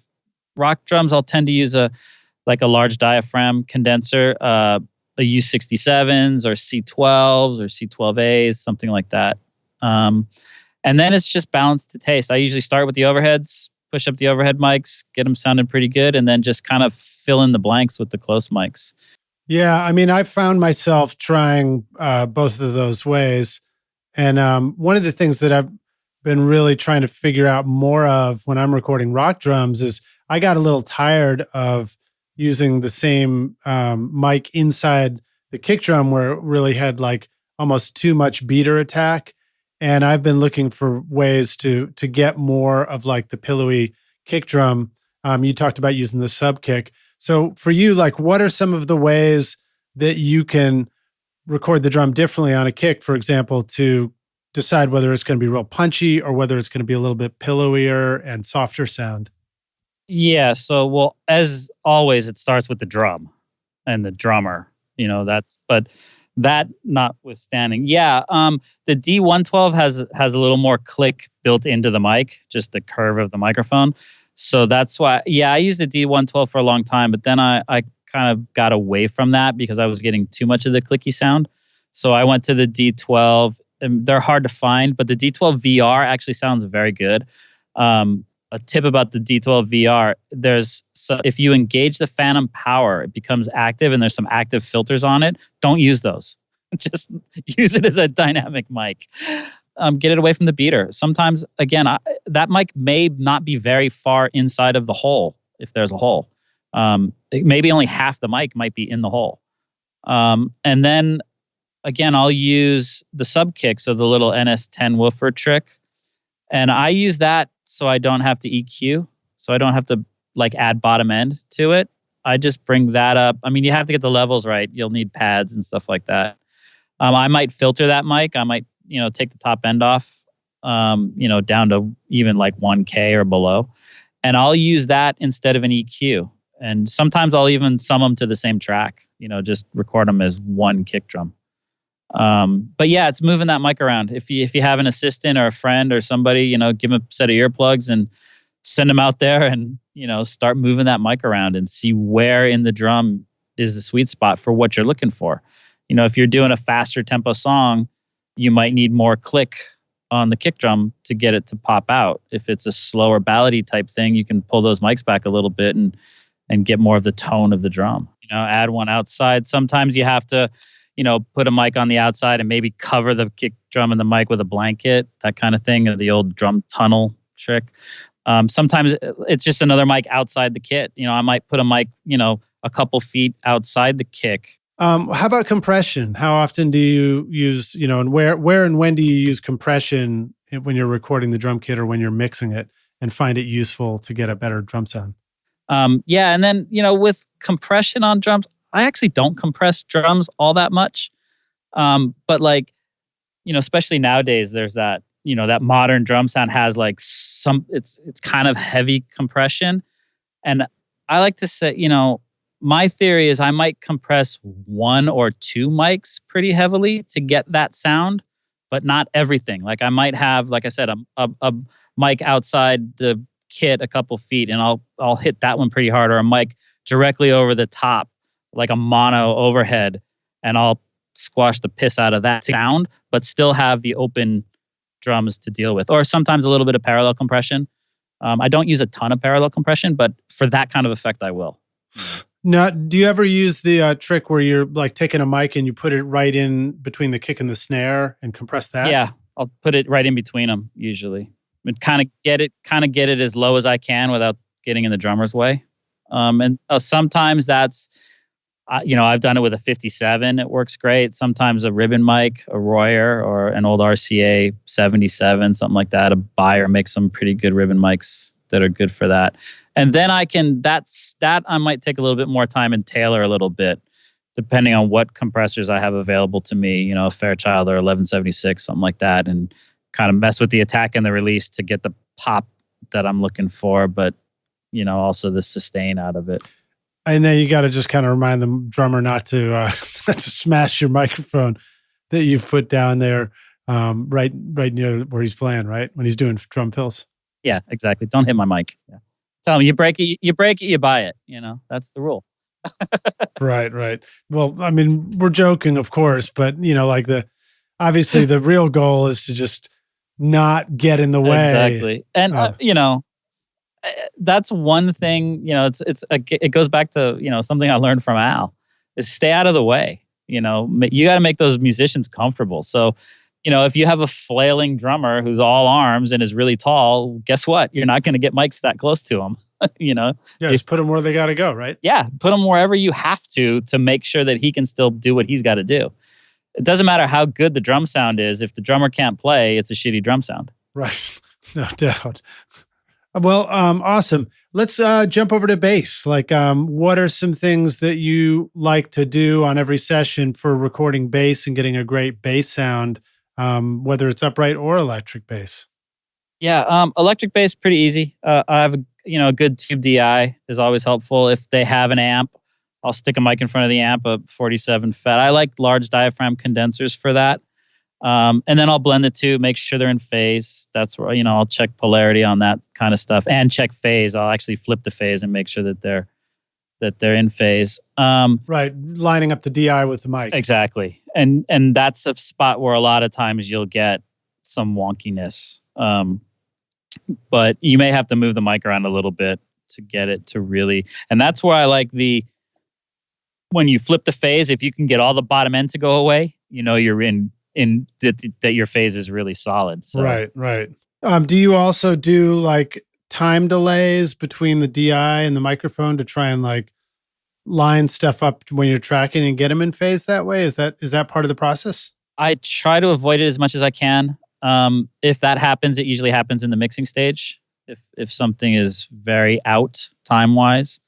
rock drums, I'll tend to use a large diaphragm condenser, a U67s or C12s or C12As, something like that. And then it's just balanced to taste. I usually start with the overheads, push up the overhead mics, get them sounding pretty good, and then just kind of fill in the blanks with the close mics. Yeah, I mean, I found myself trying both of those ways. And one of the things that I've been really trying to figure out more of when I'm recording rock drums is I got a little tired of using the same mic inside the kick drum where it really had like almost too much beater attack. And I've been looking for ways to get more of like the pillowy kick drum. You talked about using the sub kick. So for you, like, what are some of the ways that you can record the drum differently on a kick, for example, to decide whether it's going to be real punchy or whether it's going to be a little bit pillowier and softer sound? Yeah. So, well, as always, it starts with the drum and the drummer, but that notwithstanding, the D112 has a little more click built into the mic, just the curve of the microphone. So that's why, I used the D112 for a long time, but then I kind of got away from that because I was getting too much of the clicky sound. So I went to the D12, and they're hard to find, but the D12 VR actually sounds very good. A tip about the D12 VR, if you engage the phantom power, it becomes active and there's some active filters on it. Don't use those. Just use it as a dynamic mic. Get it away from the beater. Sometimes, again, that mic may not be very far inside of the hole, if there's a hole. Maybe only half the mic might be in the hole. And then, again, I'll use the sub kick, so the little NS10 woofer trick. And I use that so I don't have to EQ, so I don't have to add bottom end to it. I just bring that up. I mean, you have to get the levels right. You'll need pads and stuff like that. I might filter that mic. I might, take the top end off, down to even 1K or below. And I'll use that instead of an EQ. And sometimes I'll even sum them to the same track, just record them as one kick drum. But yeah, it's moving that mic around. If you have an assistant or a friend or somebody, give them a set of earplugs and send them out there and, start moving that mic around and see where in the drum is the sweet spot for what you're looking for. If you're doing a faster tempo song, you might need more click on the kick drum to get it to pop out. If it's a slower ballady type thing, you can pull those mics back a little bit and get more of the tone of the drum. Add one outside. Sometimes you have to, put a mic on the outside and maybe cover the kick drum and the mic with a blanket, that kind of thing, or the old drum tunnel trick. Sometimes it's just another mic outside the kit. I might put a mic, a couple feet outside the kick. How about compression? How often do you use, and where and when do you use compression when you're recording the drum kit or when you're mixing it and find it useful to get a better drum sound? And then, with compression on drums, I actually don't compress drums all that much. But especially nowadays, there's that, that modern drum sound has it's kind of heavy compression. And I like to say, my theory is I might compress one or two mics pretty heavily to get that sound, but not everything. I might have, like I said, a mic outside the kit a couple feet, and I'll hit that one pretty hard, or a mic directly over the top, like a mono overhead, and I'll squash the piss out of that sound, but still have the open drums to deal with. Or sometimes a little bit of parallel compression. I don't use a ton of parallel compression, but for that kind of effect, I will. Now, do you ever use the trick where you're like taking a mic and you put it right in between the kick and the snare and compress that? Yeah, I'll put it right in between them usually. And kind of get it as low as I can without getting in the drummer's way. And sometimes that's, I've done it with a 57. It works great. Sometimes a ribbon mic, a Royer, or an old RCA 77, something like that. A buyer makes some pretty good ribbon mics that are good for that. And then I might take a little bit more time and tailor a little bit, depending on what compressors I have available to me, a Fairchild or 1176, something like that, and kind of mess with the attack and the release to get the pop that I'm looking for, but, also the sustain out of it. And then you got to just kind of remind the drummer not to to smash your microphone that you've put down there right near where he's playing, right? When he's doing drum fills. Yeah, exactly. Don't hit my mic. Yeah. Tell him you break it, you buy it. That's the rule. Right. Well, I mean, we're joking, of course, but obviously the real goal is to just not get in the way. Exactly. And that's one thing, it goes back to, something I learned from Al, is stay out of the way. You got to make those musicians comfortable. So, if you have a flailing drummer who's all arms and is really tall, guess what? You're not going to get mics that close to him. Yeah, just put them where they got to go, right? Yeah, put them wherever you have to make sure that he can still do what he's got to do. It doesn't matter how good the drum sound is. If the drummer can't play, it's a shitty drum sound. Right. No doubt. Well, awesome. Let's jump over to bass. What are some things that you like to do on every session for recording bass and getting a great bass sound, whether it's upright or electric bass? Yeah, electric bass, pretty easy. I have a good tube DI is always helpful. If they have an amp, I'll stick a mic in front of the amp, a 47 FET. I like large diaphragm condensers for that. And then I'll blend the two, make sure they're in phase. That's where, I'll check polarity on that kind of stuff and check phase. I'll actually flip the phase and make sure that they're in phase. Right. Lining up the DI with the mic. Exactly. And that's a spot where a lot of times you'll get some wonkiness. But you may have to move the mic around a little bit to get it to really, and that's where I like when you flip the phase, if you can get all the bottom end to go away, you're in that your phase is really solid. So. Right. Do you also do time delays between the DI and the microphone to try and line stuff up when you're tracking and get them in phase that way? Is that part of the process? I try to avoid it as much as I can. If that happens, it usually happens in the mixing stage. If something is very out time wise,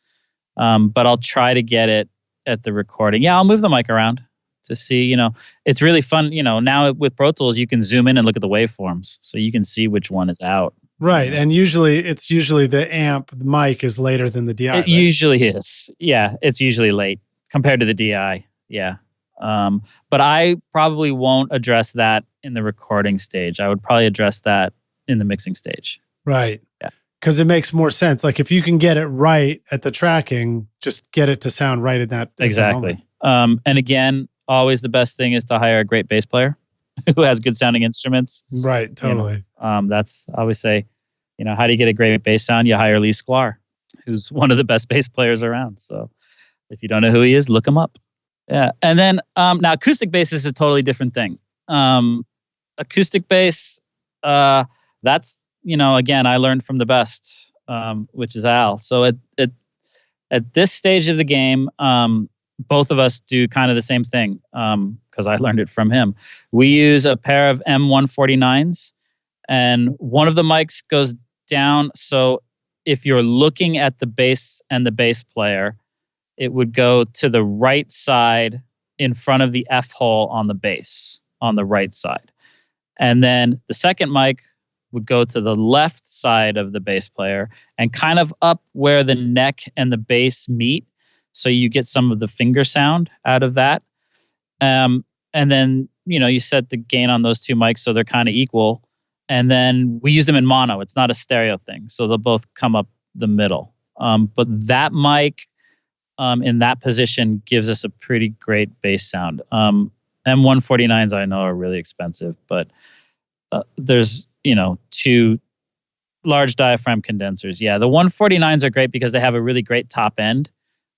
but I'll try to get it at the recording. Yeah, I'll move the mic around to see, it's really fun. Now with Pro Tools, you can zoom in and look at the waveforms, so you can see which one is out. Right. And it's usually the amp, the mic is later than the DI. It usually is. Yeah. It's usually late compared to the DI. Yeah. But I probably won't address that in the recording stage. I would probably address that in the mixing stage. Right. Yeah. Because it makes more sense. If you can get it right at the tracking, just get it to sound right in that. Exactly. And again, always the best thing is to hire a great bass player who has good sounding instruments. Right. Totally. That's, I always say, how do you get a great bass sound? You hire Lee Sklar, who's one of the best bass players around. So if you don't know who he is, look him up. Yeah. And then now acoustic bass is a totally different thing. Acoustic bass, that's, again, I learned from the best, which is Al. So at this stage of the game, both of us do kind of the same thing because I learned it from him. We use a pair of M149s, and one of the mics goes down. So if you're looking at the bass and the bass player, it would go to the right side in front of the F hole on the bass on the right side. And then the second mic would go to the left side of the bass player and kind of up where the neck and the bass meet. So you get some of the finger sound out of that. And then, you set the gain on those two mics so they're kind of equal. And then we use them in mono. It's not a stereo thing. So they'll both come up the middle. But that mic in that position gives us a pretty great bass sound. M149s I know are really expensive, but there's, two large diaphragm condensers. Yeah, the 149s are great because they have a really great top end.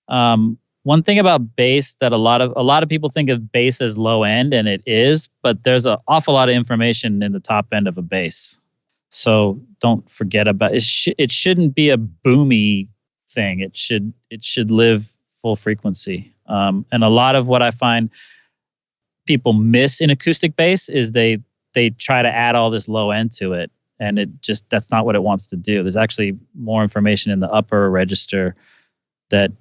One thing about bass that a lot of people think of bass as low end, and it is, but there's an awful lot of information in the top end of a bass. So don't forget about it. It shouldn't be a boomy thing. It should live full frequency. And a lot of what I find people miss in acoustic bass is they try to add all this low end to it, and that's not what it wants to do. There's actually more information in the upper register that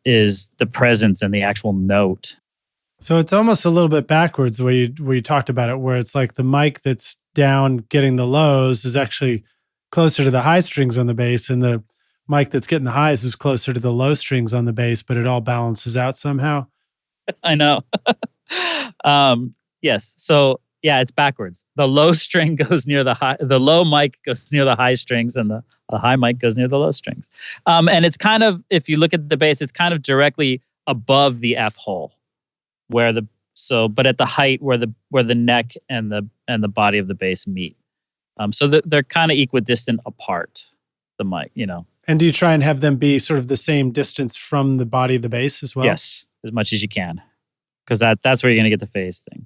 is the presence and the actual note. So it's almost a little bit backwards the way you talked about it, where it's like the mic that's down getting the lows is actually closer to the high strings on the bass, and the mic that's getting the highs is closer to the low strings on the bass, but it all balances out somehow. I know. Yes. So yeah, it's backwards. The low string goes near the high, the low mic goes near the high strings, and the high mic goes near the low strings. And it's kind of, if you look at the bass, it's kind of directly above the F hole, but at the height where the neck and the body of the bass meet. So they're kind of equidistant apart, the mic, And do you try and have them be sort of the same distance from the body of the bass as well? Yes, as much as you can, because that's where you're going to get the phase thing.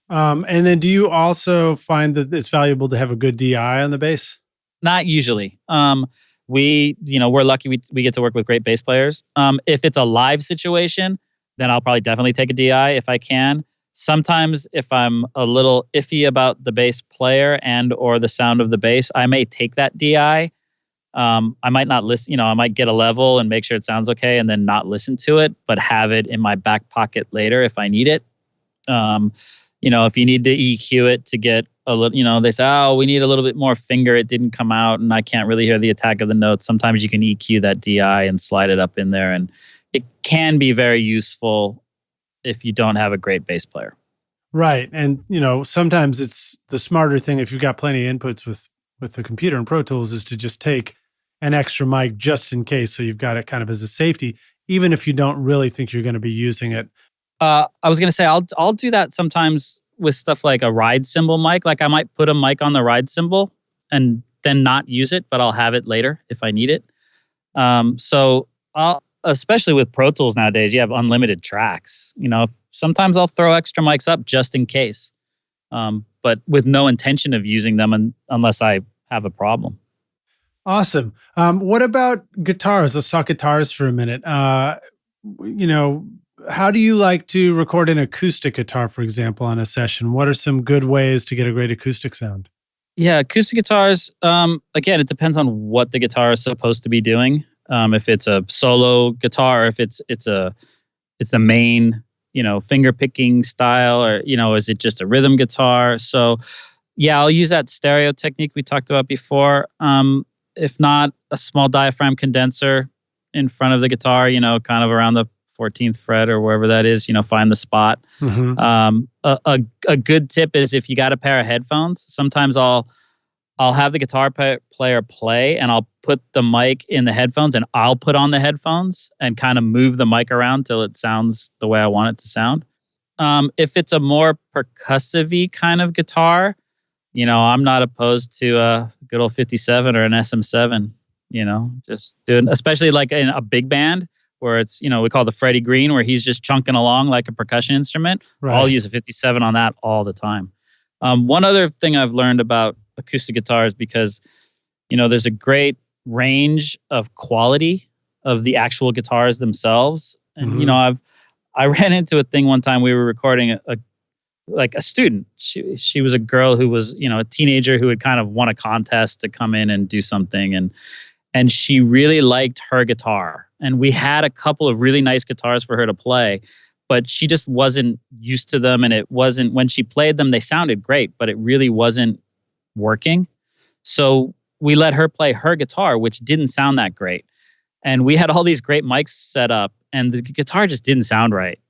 And then do you also find that it's valuable to have a good DI on the bass? Not usually. We're lucky we get to work with great bass players. If it's a live situation, then I'll probably definitely take a DI if I can. Sometimes if I'm a little iffy about the bass player and or the sound of the bass, I may take that DI. I might not listen, I might get a level and make sure it sounds okay and then not listen to it, but have it in my back pocket later if I need it. If you need to EQ it to get a little, they say, oh, we need a little bit more finger. It didn't come out and I can't really hear the attack of the notes. Sometimes you can EQ that DI and slide it up in there. And it can be very useful if you don't have a great bass player. Right. And, sometimes it's the smarter thing if you've got plenty of inputs with the computer and Pro Tools is to just take an extra mic just in case. So you've got it kind of as a safety, even if you don't really think you're going to be using it. I was going to say, I'll do that sometimes with stuff like a ride cymbal mic. Like I might put a mic on the ride cymbal and then not use it, but I'll have it later if I need it. Especially with Pro Tools nowadays, you have unlimited tracks. Sometimes I'll throw extra mics up just in case, but with no intention of using them unless I have a problem. Awesome. What about guitars? Let's talk guitars for a minute. How do you like to record an acoustic guitar, for example, on a session? What are some good ways to get a great acoustic sound? Yeah, acoustic guitars, again, it depends on what the guitar is supposed to be doing. If it's a solo guitar, if it's a main, finger picking style, or, is it just a rhythm guitar? So yeah, I'll use that stereo technique we talked about before. If not, a small diaphragm condenser in front of the guitar, kind of around the 14th fret or wherever that is, find the spot. Mm-hmm. A good tip is if you got a pair of headphones, sometimes I'll have the guitar player play and I'll put the mic in the headphones and I'll put on the headphones and kind of move the mic around till it sounds the way I want it to sound. If it's a more percussive-y kind of guitar, I'm not opposed to a good old 57 or an SM7, just doing, especially like in a big band where it's, we call the Freddie Green, where he's just chunking along like a percussion instrument. Right. I'll use a 57 on that all the time. One other thing I've learned about acoustic guitars, because, there's a great range of quality of the actual guitars themselves. And, mm-hmm. I ran into a thing one time. We were recording a student. She was a girl who was, a teenager who had kind of won a contest to come in and do something. And she really liked her guitar. And we had a couple of really nice guitars for her to play, but she just wasn't used to them. And it wasn't, when she played them, they sounded great, but it really wasn't working. So we let her play her guitar, which didn't sound that great. And we had all these great mics set up and the guitar just didn't sound right.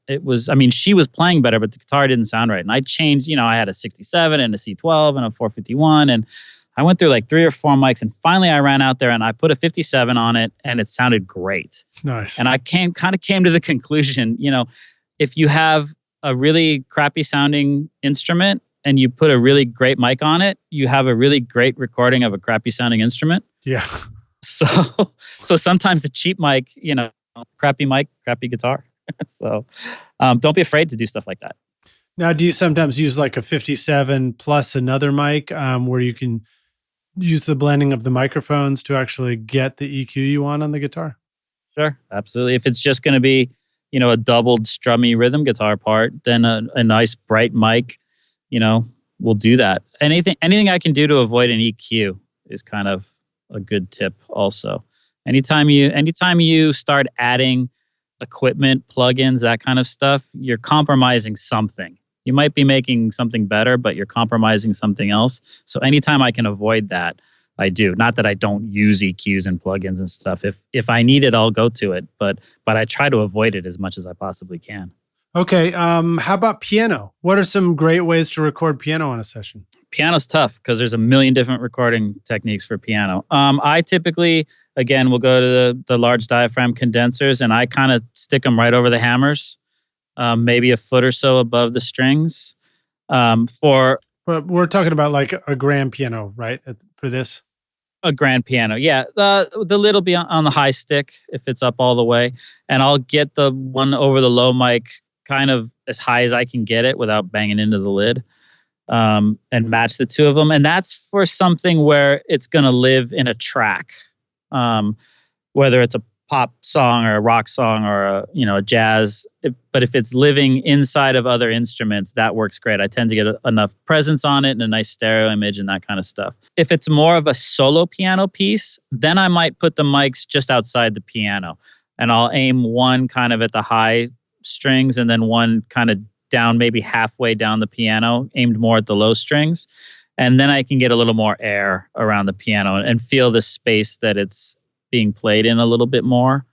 She was playing better, but the guitar didn't sound right. And I changed, I had a 67 and a C12 and a 451. And I went through like 3 or 4 mics and finally I ran out there and I put a 57 on it and it sounded great. Nice. And I came to the conclusion, if you have a really crappy sounding instrument and you put a really great mic on it, you have a really great recording of a crappy sounding instrument. Yeah. So sometimes a cheap mic, crappy mic, crappy guitar. So don't be afraid to do stuff like that. Now, do you sometimes use like a 57 plus another mic where you can use the blending of the microphones to actually get the EQ you want on the guitar? Sure, absolutely. If it's just going to be, a doubled strummy rhythm guitar part, then a nice bright mic, will do that. Anything I can do to avoid an EQ is kind of a good tip also. Anytime you start adding equipment, plugins, that kind of stuff, you're compromising something. You might be making something better, but you're compromising something else. So anytime I can avoid that, I do. Not that I don't use EQs and plugins and stuff. If I need it, I'll go to it. But I try to avoid it as much as I possibly can. Okay. How about piano? What are some great ways to record piano on a session? Piano's tough because there's a million different recording techniques for piano. I typically, again, will go to the large diaphragm condensers, and I kind of stick them right over the hammers, maybe a foot or so above the strings. But we're talking about like a grand piano, right? For this? A grand piano, yeah. The lid will be on the high stick if it's up all the way. And I'll get the one over the low mic kind of as high as I can get it without banging into the lid, and match the two of them. And that's for something where it's going to live in a track, whether it's a pop song or a rock song or a jazz. But if it's living inside of other instruments, that works great. I tend to get enough presence on it and a nice stereo image and that kind of stuff. If it's more of a solo piano piece, then I might put the mics just outside the piano, and I'll aim one kind of at the high strings and then one kind of down, maybe halfway down the piano, aimed more at the low strings. And then I can get a little more air around the piano and feel the space that it's being played in a little bit more.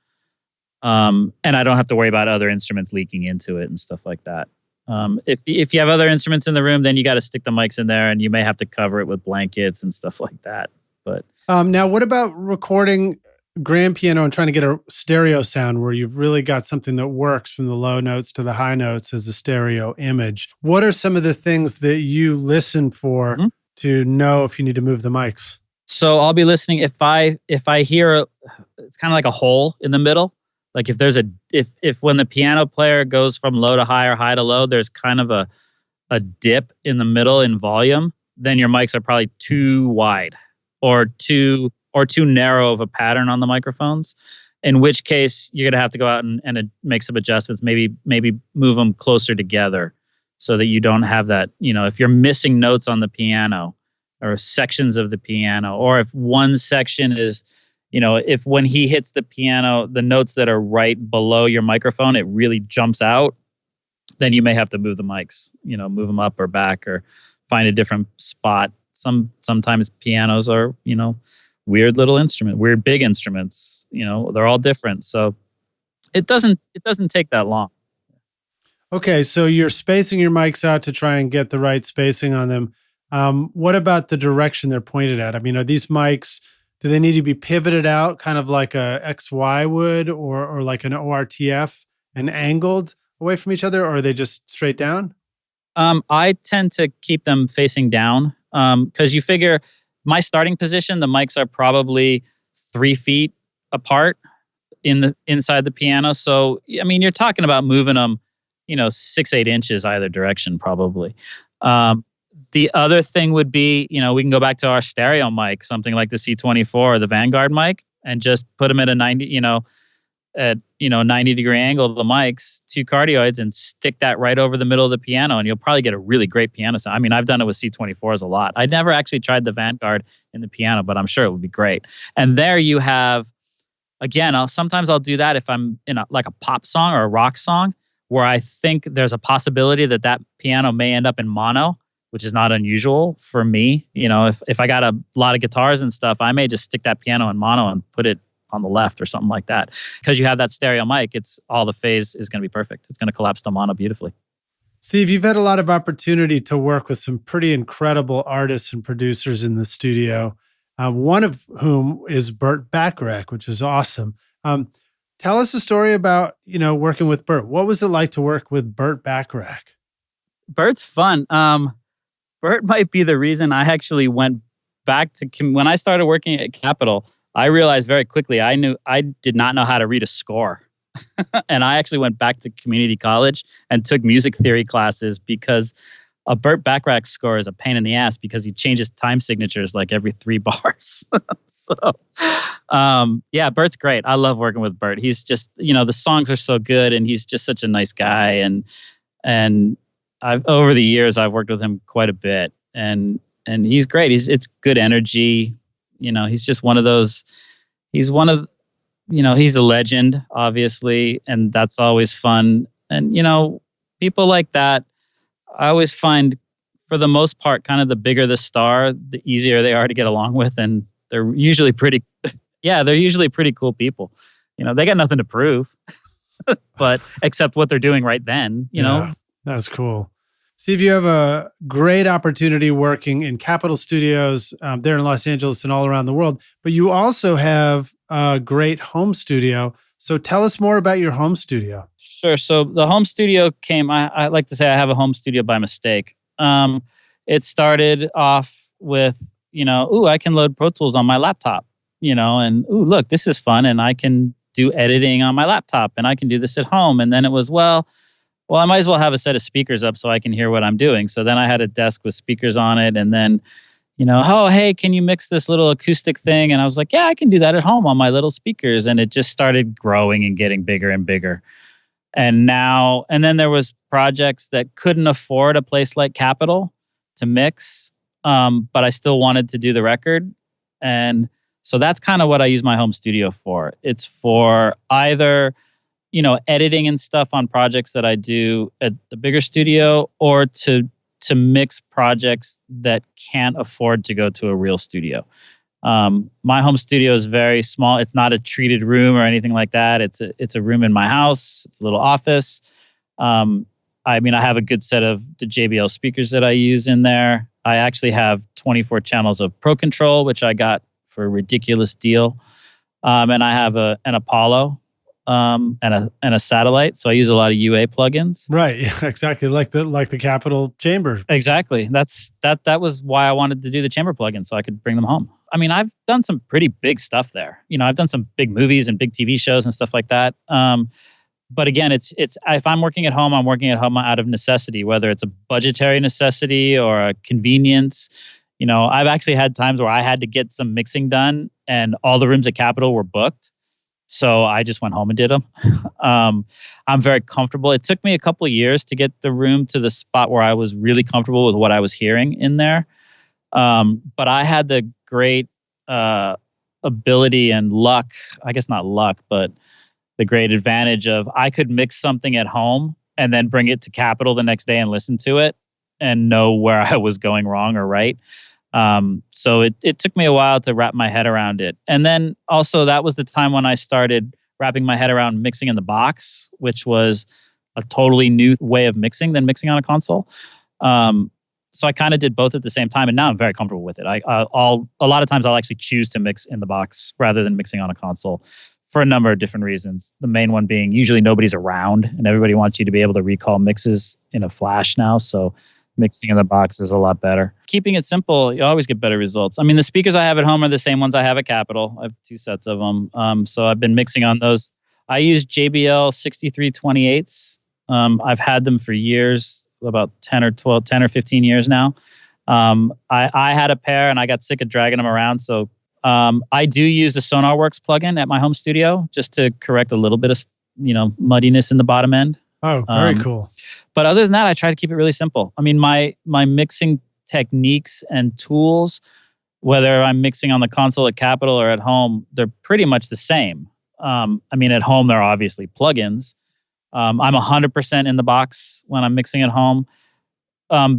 And I don't have to worry about other instruments leaking into it and stuff like that. If you have other instruments in the room, then you got to stick the mics in there, and you may have to cover it with blankets and stuff like that. But now what about recording grand piano and trying to get a stereo sound where you've really got something that works from the low notes to the high notes as a stereo image? What are some of the things that you listen for to know if you need to move the mics? So I'll be listening if I hear it's kind of like a hole in the middle. Like if there's if when the piano player goes from low to high or high to low, there's kind of a dip in the middle in volume, then your mics are probably too wide or too narrow of a pattern on the microphones. In which case you're gonna have to go out and make some adjustments, maybe move them closer together so that you don't have that, if you're missing notes on the piano or sections of the piano, or if one section is, if when he hits the piano, the notes that are right below your microphone, it really jumps out, then you may have to move the mics, move them up or back or find a different spot. Sometimes pianos are, weird little instrument, weird big instruments, they're all different. So it doesn't take that long. Okay. So you're spacing your mics out to try and get the right spacing on them. What about the direction they're pointed at? I mean, are these mics, do they need to be pivoted out kind of like a XY would or like an ORTF and angled away from each other, or are they just straight down? I tend to keep them facing down because you figure my starting position, the mics are probably 3 feet apart inside the piano. So, I mean, you're talking about moving them, 6-8 inches either direction probably. The other thing would be, we can go back to our stereo mic, something like the C24 or the Vanguard mic, and just put them at a 90, 90-degree angle, the mics, 2 cardioids, and stick that right over the middle of the piano, and you'll probably get a really great piano sound. I mean, I've done it with C24s a lot. I never actually tried the Vanguard in the piano, but I'm sure it would be great. And there you have, again, sometimes I'll do that if I'm in a pop song or a rock song, where I think there's a possibility that piano may end up in mono, which is not unusual for me. If I got a lot of guitars and stuff, I may just stick that piano in mono and put it on the left or something like that. Because you have that stereo mic, it's all the phase is going to be perfect. It's going to collapse to mono beautifully. Steve, you've had a lot of opportunity to work with some pretty incredible artists and producers in the studio, one of whom is Burt Bacharach, which is awesome. Tell us a story about, working with Burt. What was it like to work with Burt Bacharach? Burt's fun. Burt might be the reason I actually went back to, when I started working at Capitol, I realized very quickly I did not know how to read a score. And I actually went back to community college and took music theory classes because a Burt Bacharach score is a pain in the ass because he changes time signatures like every 3 bars. So, yeah, Burt's great. I love working with Burt. He's just, the songs are so good, and he's just such a nice guy. And over the years, I've worked with him quite a bit, and he's great. It's good energy. He's just one of those. He's a legend, obviously, and that's always fun. And people like that, I always find, for the most part, kind of the bigger the star, the easier they are to get along with, and they're usually pretty. Yeah, they're usually pretty cool people. They got nothing to prove, but except what they're doing right then. Yeah, that's cool. Steve, you have a great opportunity working in Capitol Studios there in Los Angeles and all around the world, but you also have a great home studio. So tell us more about your home studio. Sure. So the home studio came, I like to say I have a home studio by mistake. It started off with, I can load Pro Tools on my laptop, and look, this is fun, and I can do editing on my laptop, and I can do this at home. And then it was, well, I might as well have a set of speakers up so I can hear what I'm doing. So then I had a desk with speakers on it, and then, oh, hey, can you mix this little acoustic thing? And I was like, yeah, I can do that at home on my little speakers. And it just started growing and getting bigger and bigger. And then there was projects that couldn't afford a place like Capitol to mix, but I still wanted to do the record. And so that's kind of what I use my home studio for. It's for either editing and stuff on projects that I do at the bigger studio, or to mix projects that can't afford to go to a real studio. My home studio is very small. It's not a treated room or anything like that. It's a room in my house. It's a little office. I have a good set of the JBL speakers that I use in there. I actually have 24 channels of Pro Control, which I got for a ridiculous deal. And I have an Apollo. And a satellite, so I use a lot of UA plugins. Right, yeah, exactly, like the Capitol chamber. Exactly. That was why I wanted to do the chamber plugins, so I could bring them home. I've done some pretty big stuff there. I've done some big movies and big TV shows and stuff like that. But again, it's if I'm working at home, I'm working at home out of necessity, whether it's a budgetary necessity or a convenience. I've actually had times where I had to get some mixing done, and all the rooms at Capitol were booked. So I just went home and did them. I'm very comfortable. It took me a couple of years to get the room to the spot where I was really comfortable with what I was hearing in there. But I had the great ability and luck, I guess not luck, but the great advantage of I could mix something at home and then bring it to Capitol the next day and listen to it and know where I was going wrong or right. So it took me a while to wrap my head around it. And then also that was the time when I started wrapping my head around mixing in the box, which was a totally new way of mixing than mixing on a console. So I kind of did both at the same time, and now I'm very comfortable with it. A lot of times I'll actually choose to mix in the box rather than mixing on a console for a number of different reasons. The main one being usually nobody's around and everybody wants you to be able to recall mixes in a flash now. So mixing in the box is a lot better. Keeping it simple, you always get better results. The speakers I have at home are the same ones I have at Capitol. I have 2 sets of them. So I've been mixing on those. I use JBL 6328s. I've had them for years, about 10 or 15 years now. I had a pair and I got sick of dragging them around. So I do use the SonarWorks plugin at my home studio just to correct a little bit of muddiness in the bottom end. Oh, very cool. But other than that, I try to keep it really simple. My mixing techniques and tools, whether I'm mixing on the console at Capitol or at home, they're pretty much the same. At home, they're obviously plugins. I'm 100% in the box when I'm mixing at home,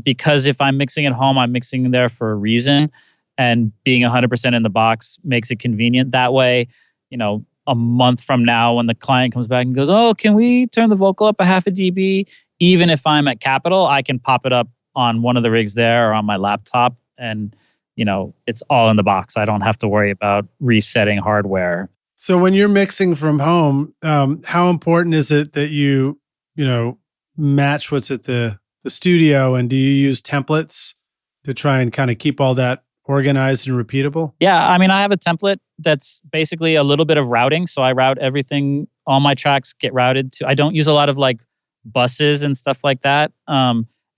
because if I'm mixing at home, I'm mixing there for a reason, and being 100% in the box makes it convenient. That way, a month from now, when the client comes back and goes, "Oh, can we turn the vocal up a half a dB?" Even if I'm at Capitol, I can pop it up on one of the rigs there or on my laptop, and it's all in the box. I don't have to worry about resetting hardware. So when you're mixing from home, how important is it that you match what's at the studio, and do you use templates to try and kind of keep all that organized and repeatable? Yeah, I have a template that's basically a little bit of routing. So I route everything. All my tracks get routed to. I don't use a lot of like buses and stuff like that.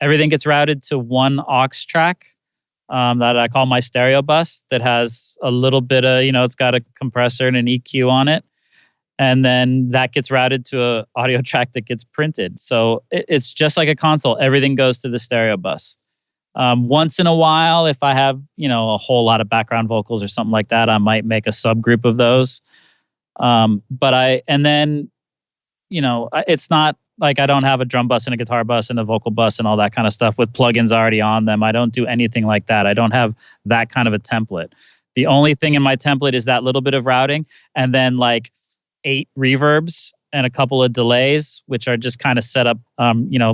Everything gets routed to one aux track that I call my stereo bus. That has a little bit of, it's got a compressor and an EQ on it. And then that gets routed to a audio track that gets printed. So it's just like a console. Everything goes to the stereo bus. Once in a while, if I have, a whole lot of background vocals or something like that, I might make a subgroup of those. It's not like I don't have a drum bus and a guitar bus and a vocal bus and all that kind of stuff with plugins already on them. I don't do anything like that. I don't have that kind of a template. The only thing in my template is that little bit of routing, and then like 8 reverbs and a couple of delays, which are just kind of set up,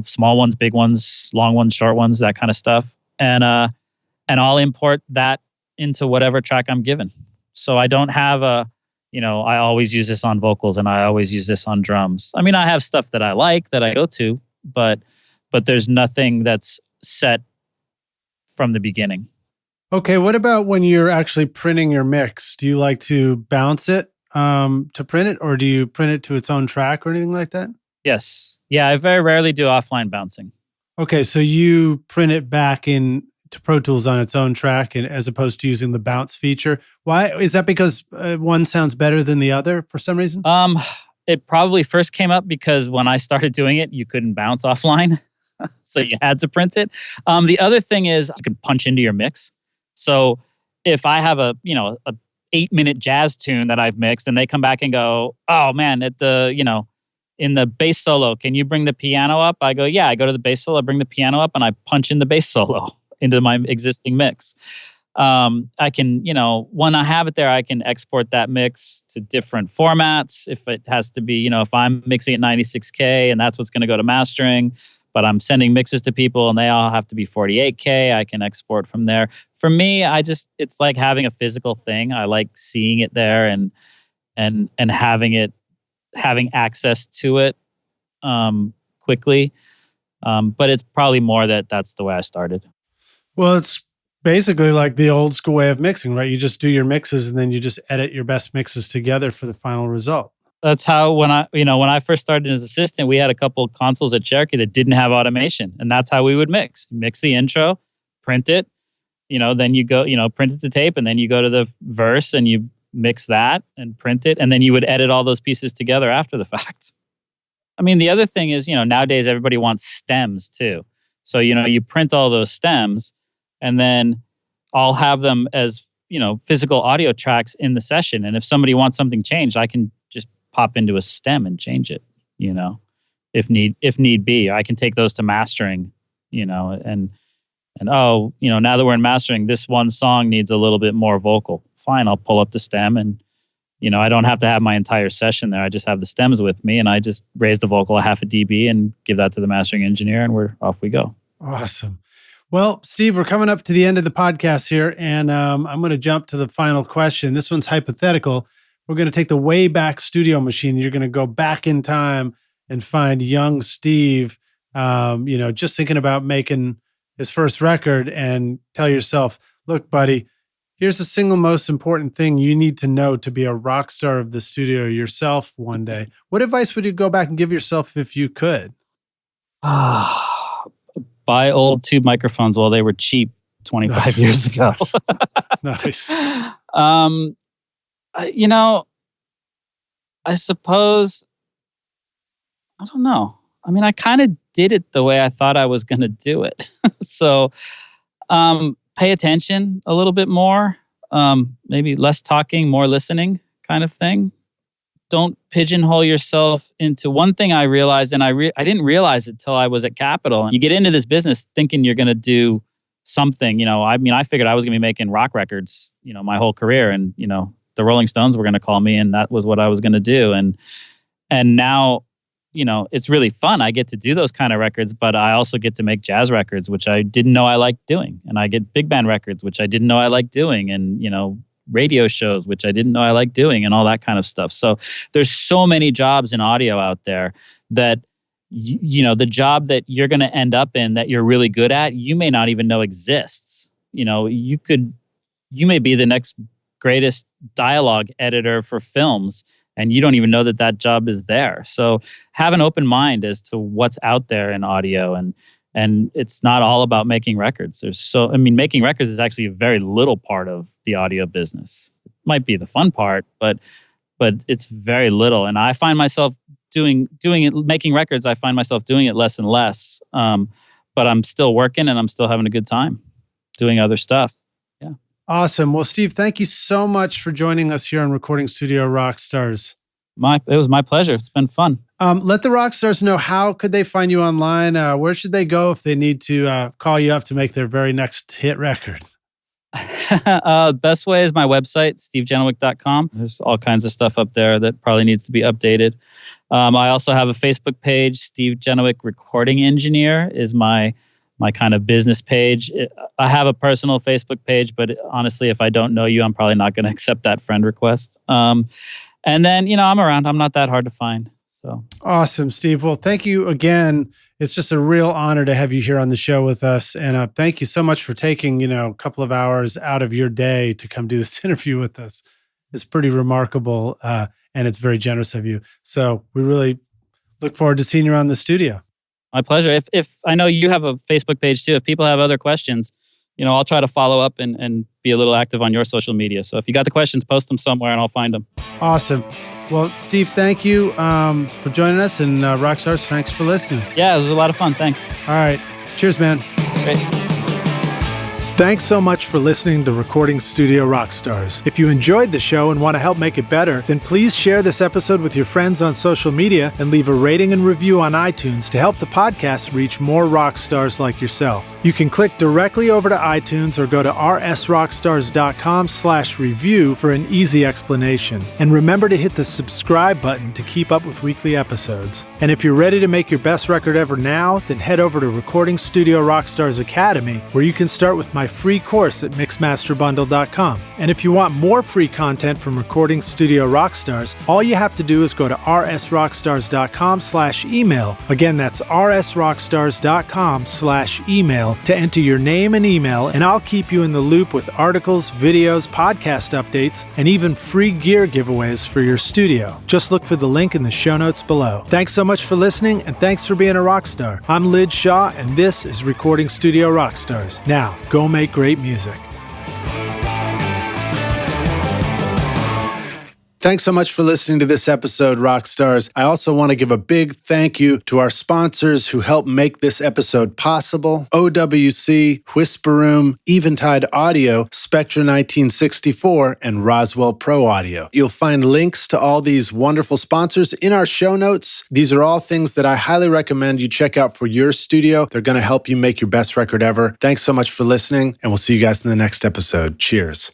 small ones, big ones, long ones, short ones, that kind of stuff. And I'll import that into whatever track I'm given. So I don't have I always use this on vocals and I always use this on drums. I mean, I have stuff that I like that I go to, but there's nothing that's set from the beginning. Okay. What about when you're actually printing your mix? Do you like to bounce it to print it, or do you print it to its own track or anything like that? Yes. Yeah, I very rarely do offline bouncing. Okay, so you print it back in to Pro Tools on its own track, and as opposed to using the bounce feature. Why is that? Because one sounds better than the other for some reason? It probably first came up because when I started doing it, you couldn't bounce offline, so you had to print it. The other thing is you can punch into your mix. So if I have a 8-minute jazz tune that I've mixed and they come back and go, oh man, in the bass solo, can you bring the piano up? I go, yeah, I go to the bass solo, I bring the piano up and I punch in the bass solo into my existing mix. I can, when I have it there, I can export that mix to different formats. If it has to be, if I'm mixing at 96K and that's what's going to go to mastering, but I'm sending mixes to people and they all have to be 48K, I can export from there. For me, it's like having a physical thing. I like seeing it there and having access to it quickly. But it's probably more that's the way I started. Well, it's basically like the old school way of mixing, right? You just do your mixes and then you just edit your best mixes together for the final result. That's how when I first started as assistant, we had a couple of consoles at Cherokee that didn't have automation, and that's how we would mix the intro, print it, then you go, print it to tape, and then you go to the verse and you mix that and print it, and then you would edit all those pieces together after the fact. I mean, the other thing is, nowadays everybody wants stems too. So, you print all those stems and then I'll have them as, physical audio tracks in the session. And if somebody wants something changed, I can just pop into a stem and change it, if need be. I can take those to mastering, and now that we're in mastering, this one song needs a little bit more vocal. Fine, I'll pull up the stem and, I don't have to have my entire session there. I just have the stems with me and I just raise the vocal a half a dB and give that to the mastering engineer and we're off we go. Awesome. Well, Steve, we're coming up to the end of the podcast here, and I'm going to jump to the final question. This one's hypothetical. We're going to take the Wayback Studio machine. You're going to go back in time and find young Steve, just thinking about making his first record, and tell yourself, look, buddy, here's the single most important thing you need to know to be a rock star of the studio yourself one day. What advice would you go back and give yourself if you could? Buy old tube microphones while they were cheap 25 years ago. Nice. I suppose, I don't know. I mean, I kind of did it the way I thought I was going to do it. So pay attention a little bit more, maybe less talking, more listening kind of thing. Don't pigeonhole yourself into one thing. I realized, and I didn't realize it till I was at Capitol. You get into this business thinking you're going to do something. I figured I was going to be making rock records, my whole career, and the Rolling Stones were going to call me, and that was what I was going to do. And now, it's really fun. I get to do those kind of records, but I also get to make jazz records, which I didn't know I liked doing, and I get big band records, which I didn't know I liked doing, and radio shows, which I didn't know I liked doing, and all that kind of stuff. So there's so many jobs in audio out there that, the job that you're going to end up in that you're really good at, you may not even know exists. You may be the next greatest dialogue editor for films, and you don't even know that job is there. So have an open mind as to what's out there in audio, and it's not all about making records. Making records is actually a very little part of the audio business. It might be the fun part, but it's very little. And I find myself doing it, making records. I find myself doing it less and less. But I'm still working and I'm still having a good time doing other stuff. Yeah. Awesome. Well, Steve, thank you so much for joining us here on Recording Studio Rockstars. It was my pleasure. It's been fun. Let the rock stars know, how could they find you online? Where should they go if they need to call you up to make their very next hit record? Best way is my website, stevegenewick.com. There's all kinds of stuff up there that probably needs to be updated. I also have a Facebook page. Steve Genewick Recording Engineer is my kind of business page. I have a personal Facebook page, but honestly, if I don't know you, I'm probably not going to accept that friend request. And then, I'm around. I'm not that hard to find. So awesome, Steve. Well, thank you again. It's just a real honor to have you here on the show with us. And thank you so much for taking, a couple of hours out of your day to come do this interview with us. It's pretty remarkable. And it's very generous of you. So we really look forward to seeing you around the studio. My pleasure. If I know you have a Facebook page too, if people have other questions, I'll try to follow up and be a little active on your social media. So if you got the questions, post them somewhere and I'll find them. Awesome. Well, Steve, thank you for joining us. And Rockstars, thanks for listening. Yeah, it was a lot of fun. Thanks. All right. Cheers, man. Great. Thanks so much for listening to Recording Studio Rockstars. If you enjoyed the show and want to help make it better, then please share this episode with your friends on social media and leave a rating and review on iTunes to help the podcast reach more rock stars like yourself. You can click directly over to iTunes or go to rsrockstars.com/review for an easy explanation. And remember to hit the subscribe button to keep up with weekly episodes. And if you're ready to make your best record ever now, then head over to Recording Studio Rockstars Academy, where you can start with my free course at mixmasterbundle.com. And if you want more free content from Recording Studio Rockstars, all you have to do is go to rsrockstars.com/email. Again, that's rsrockstars.com/email to enter your name and email, and I'll keep you in the loop with articles, videos, podcast updates, and even free gear giveaways for your studio. Just look for the link in the show notes below. Thanks so much for listening, and thanks for being a rock star. I'm Lyd Shaw, and this is Recording Studio Rockstars. Now, go make great music. Thanks so much for listening to this episode, Rockstars. I also want to give a big thank you to our sponsors who helped make this episode possible: OWC, Whisper Room, Eventide Audio, Spectra 1964, and Roswell Pro Audio. You'll find links to all these wonderful sponsors in our show notes. These are all things that I highly recommend you check out for your studio. They're going to help you make your best record ever. Thanks so much for listening, and we'll see you guys in the next episode. Cheers.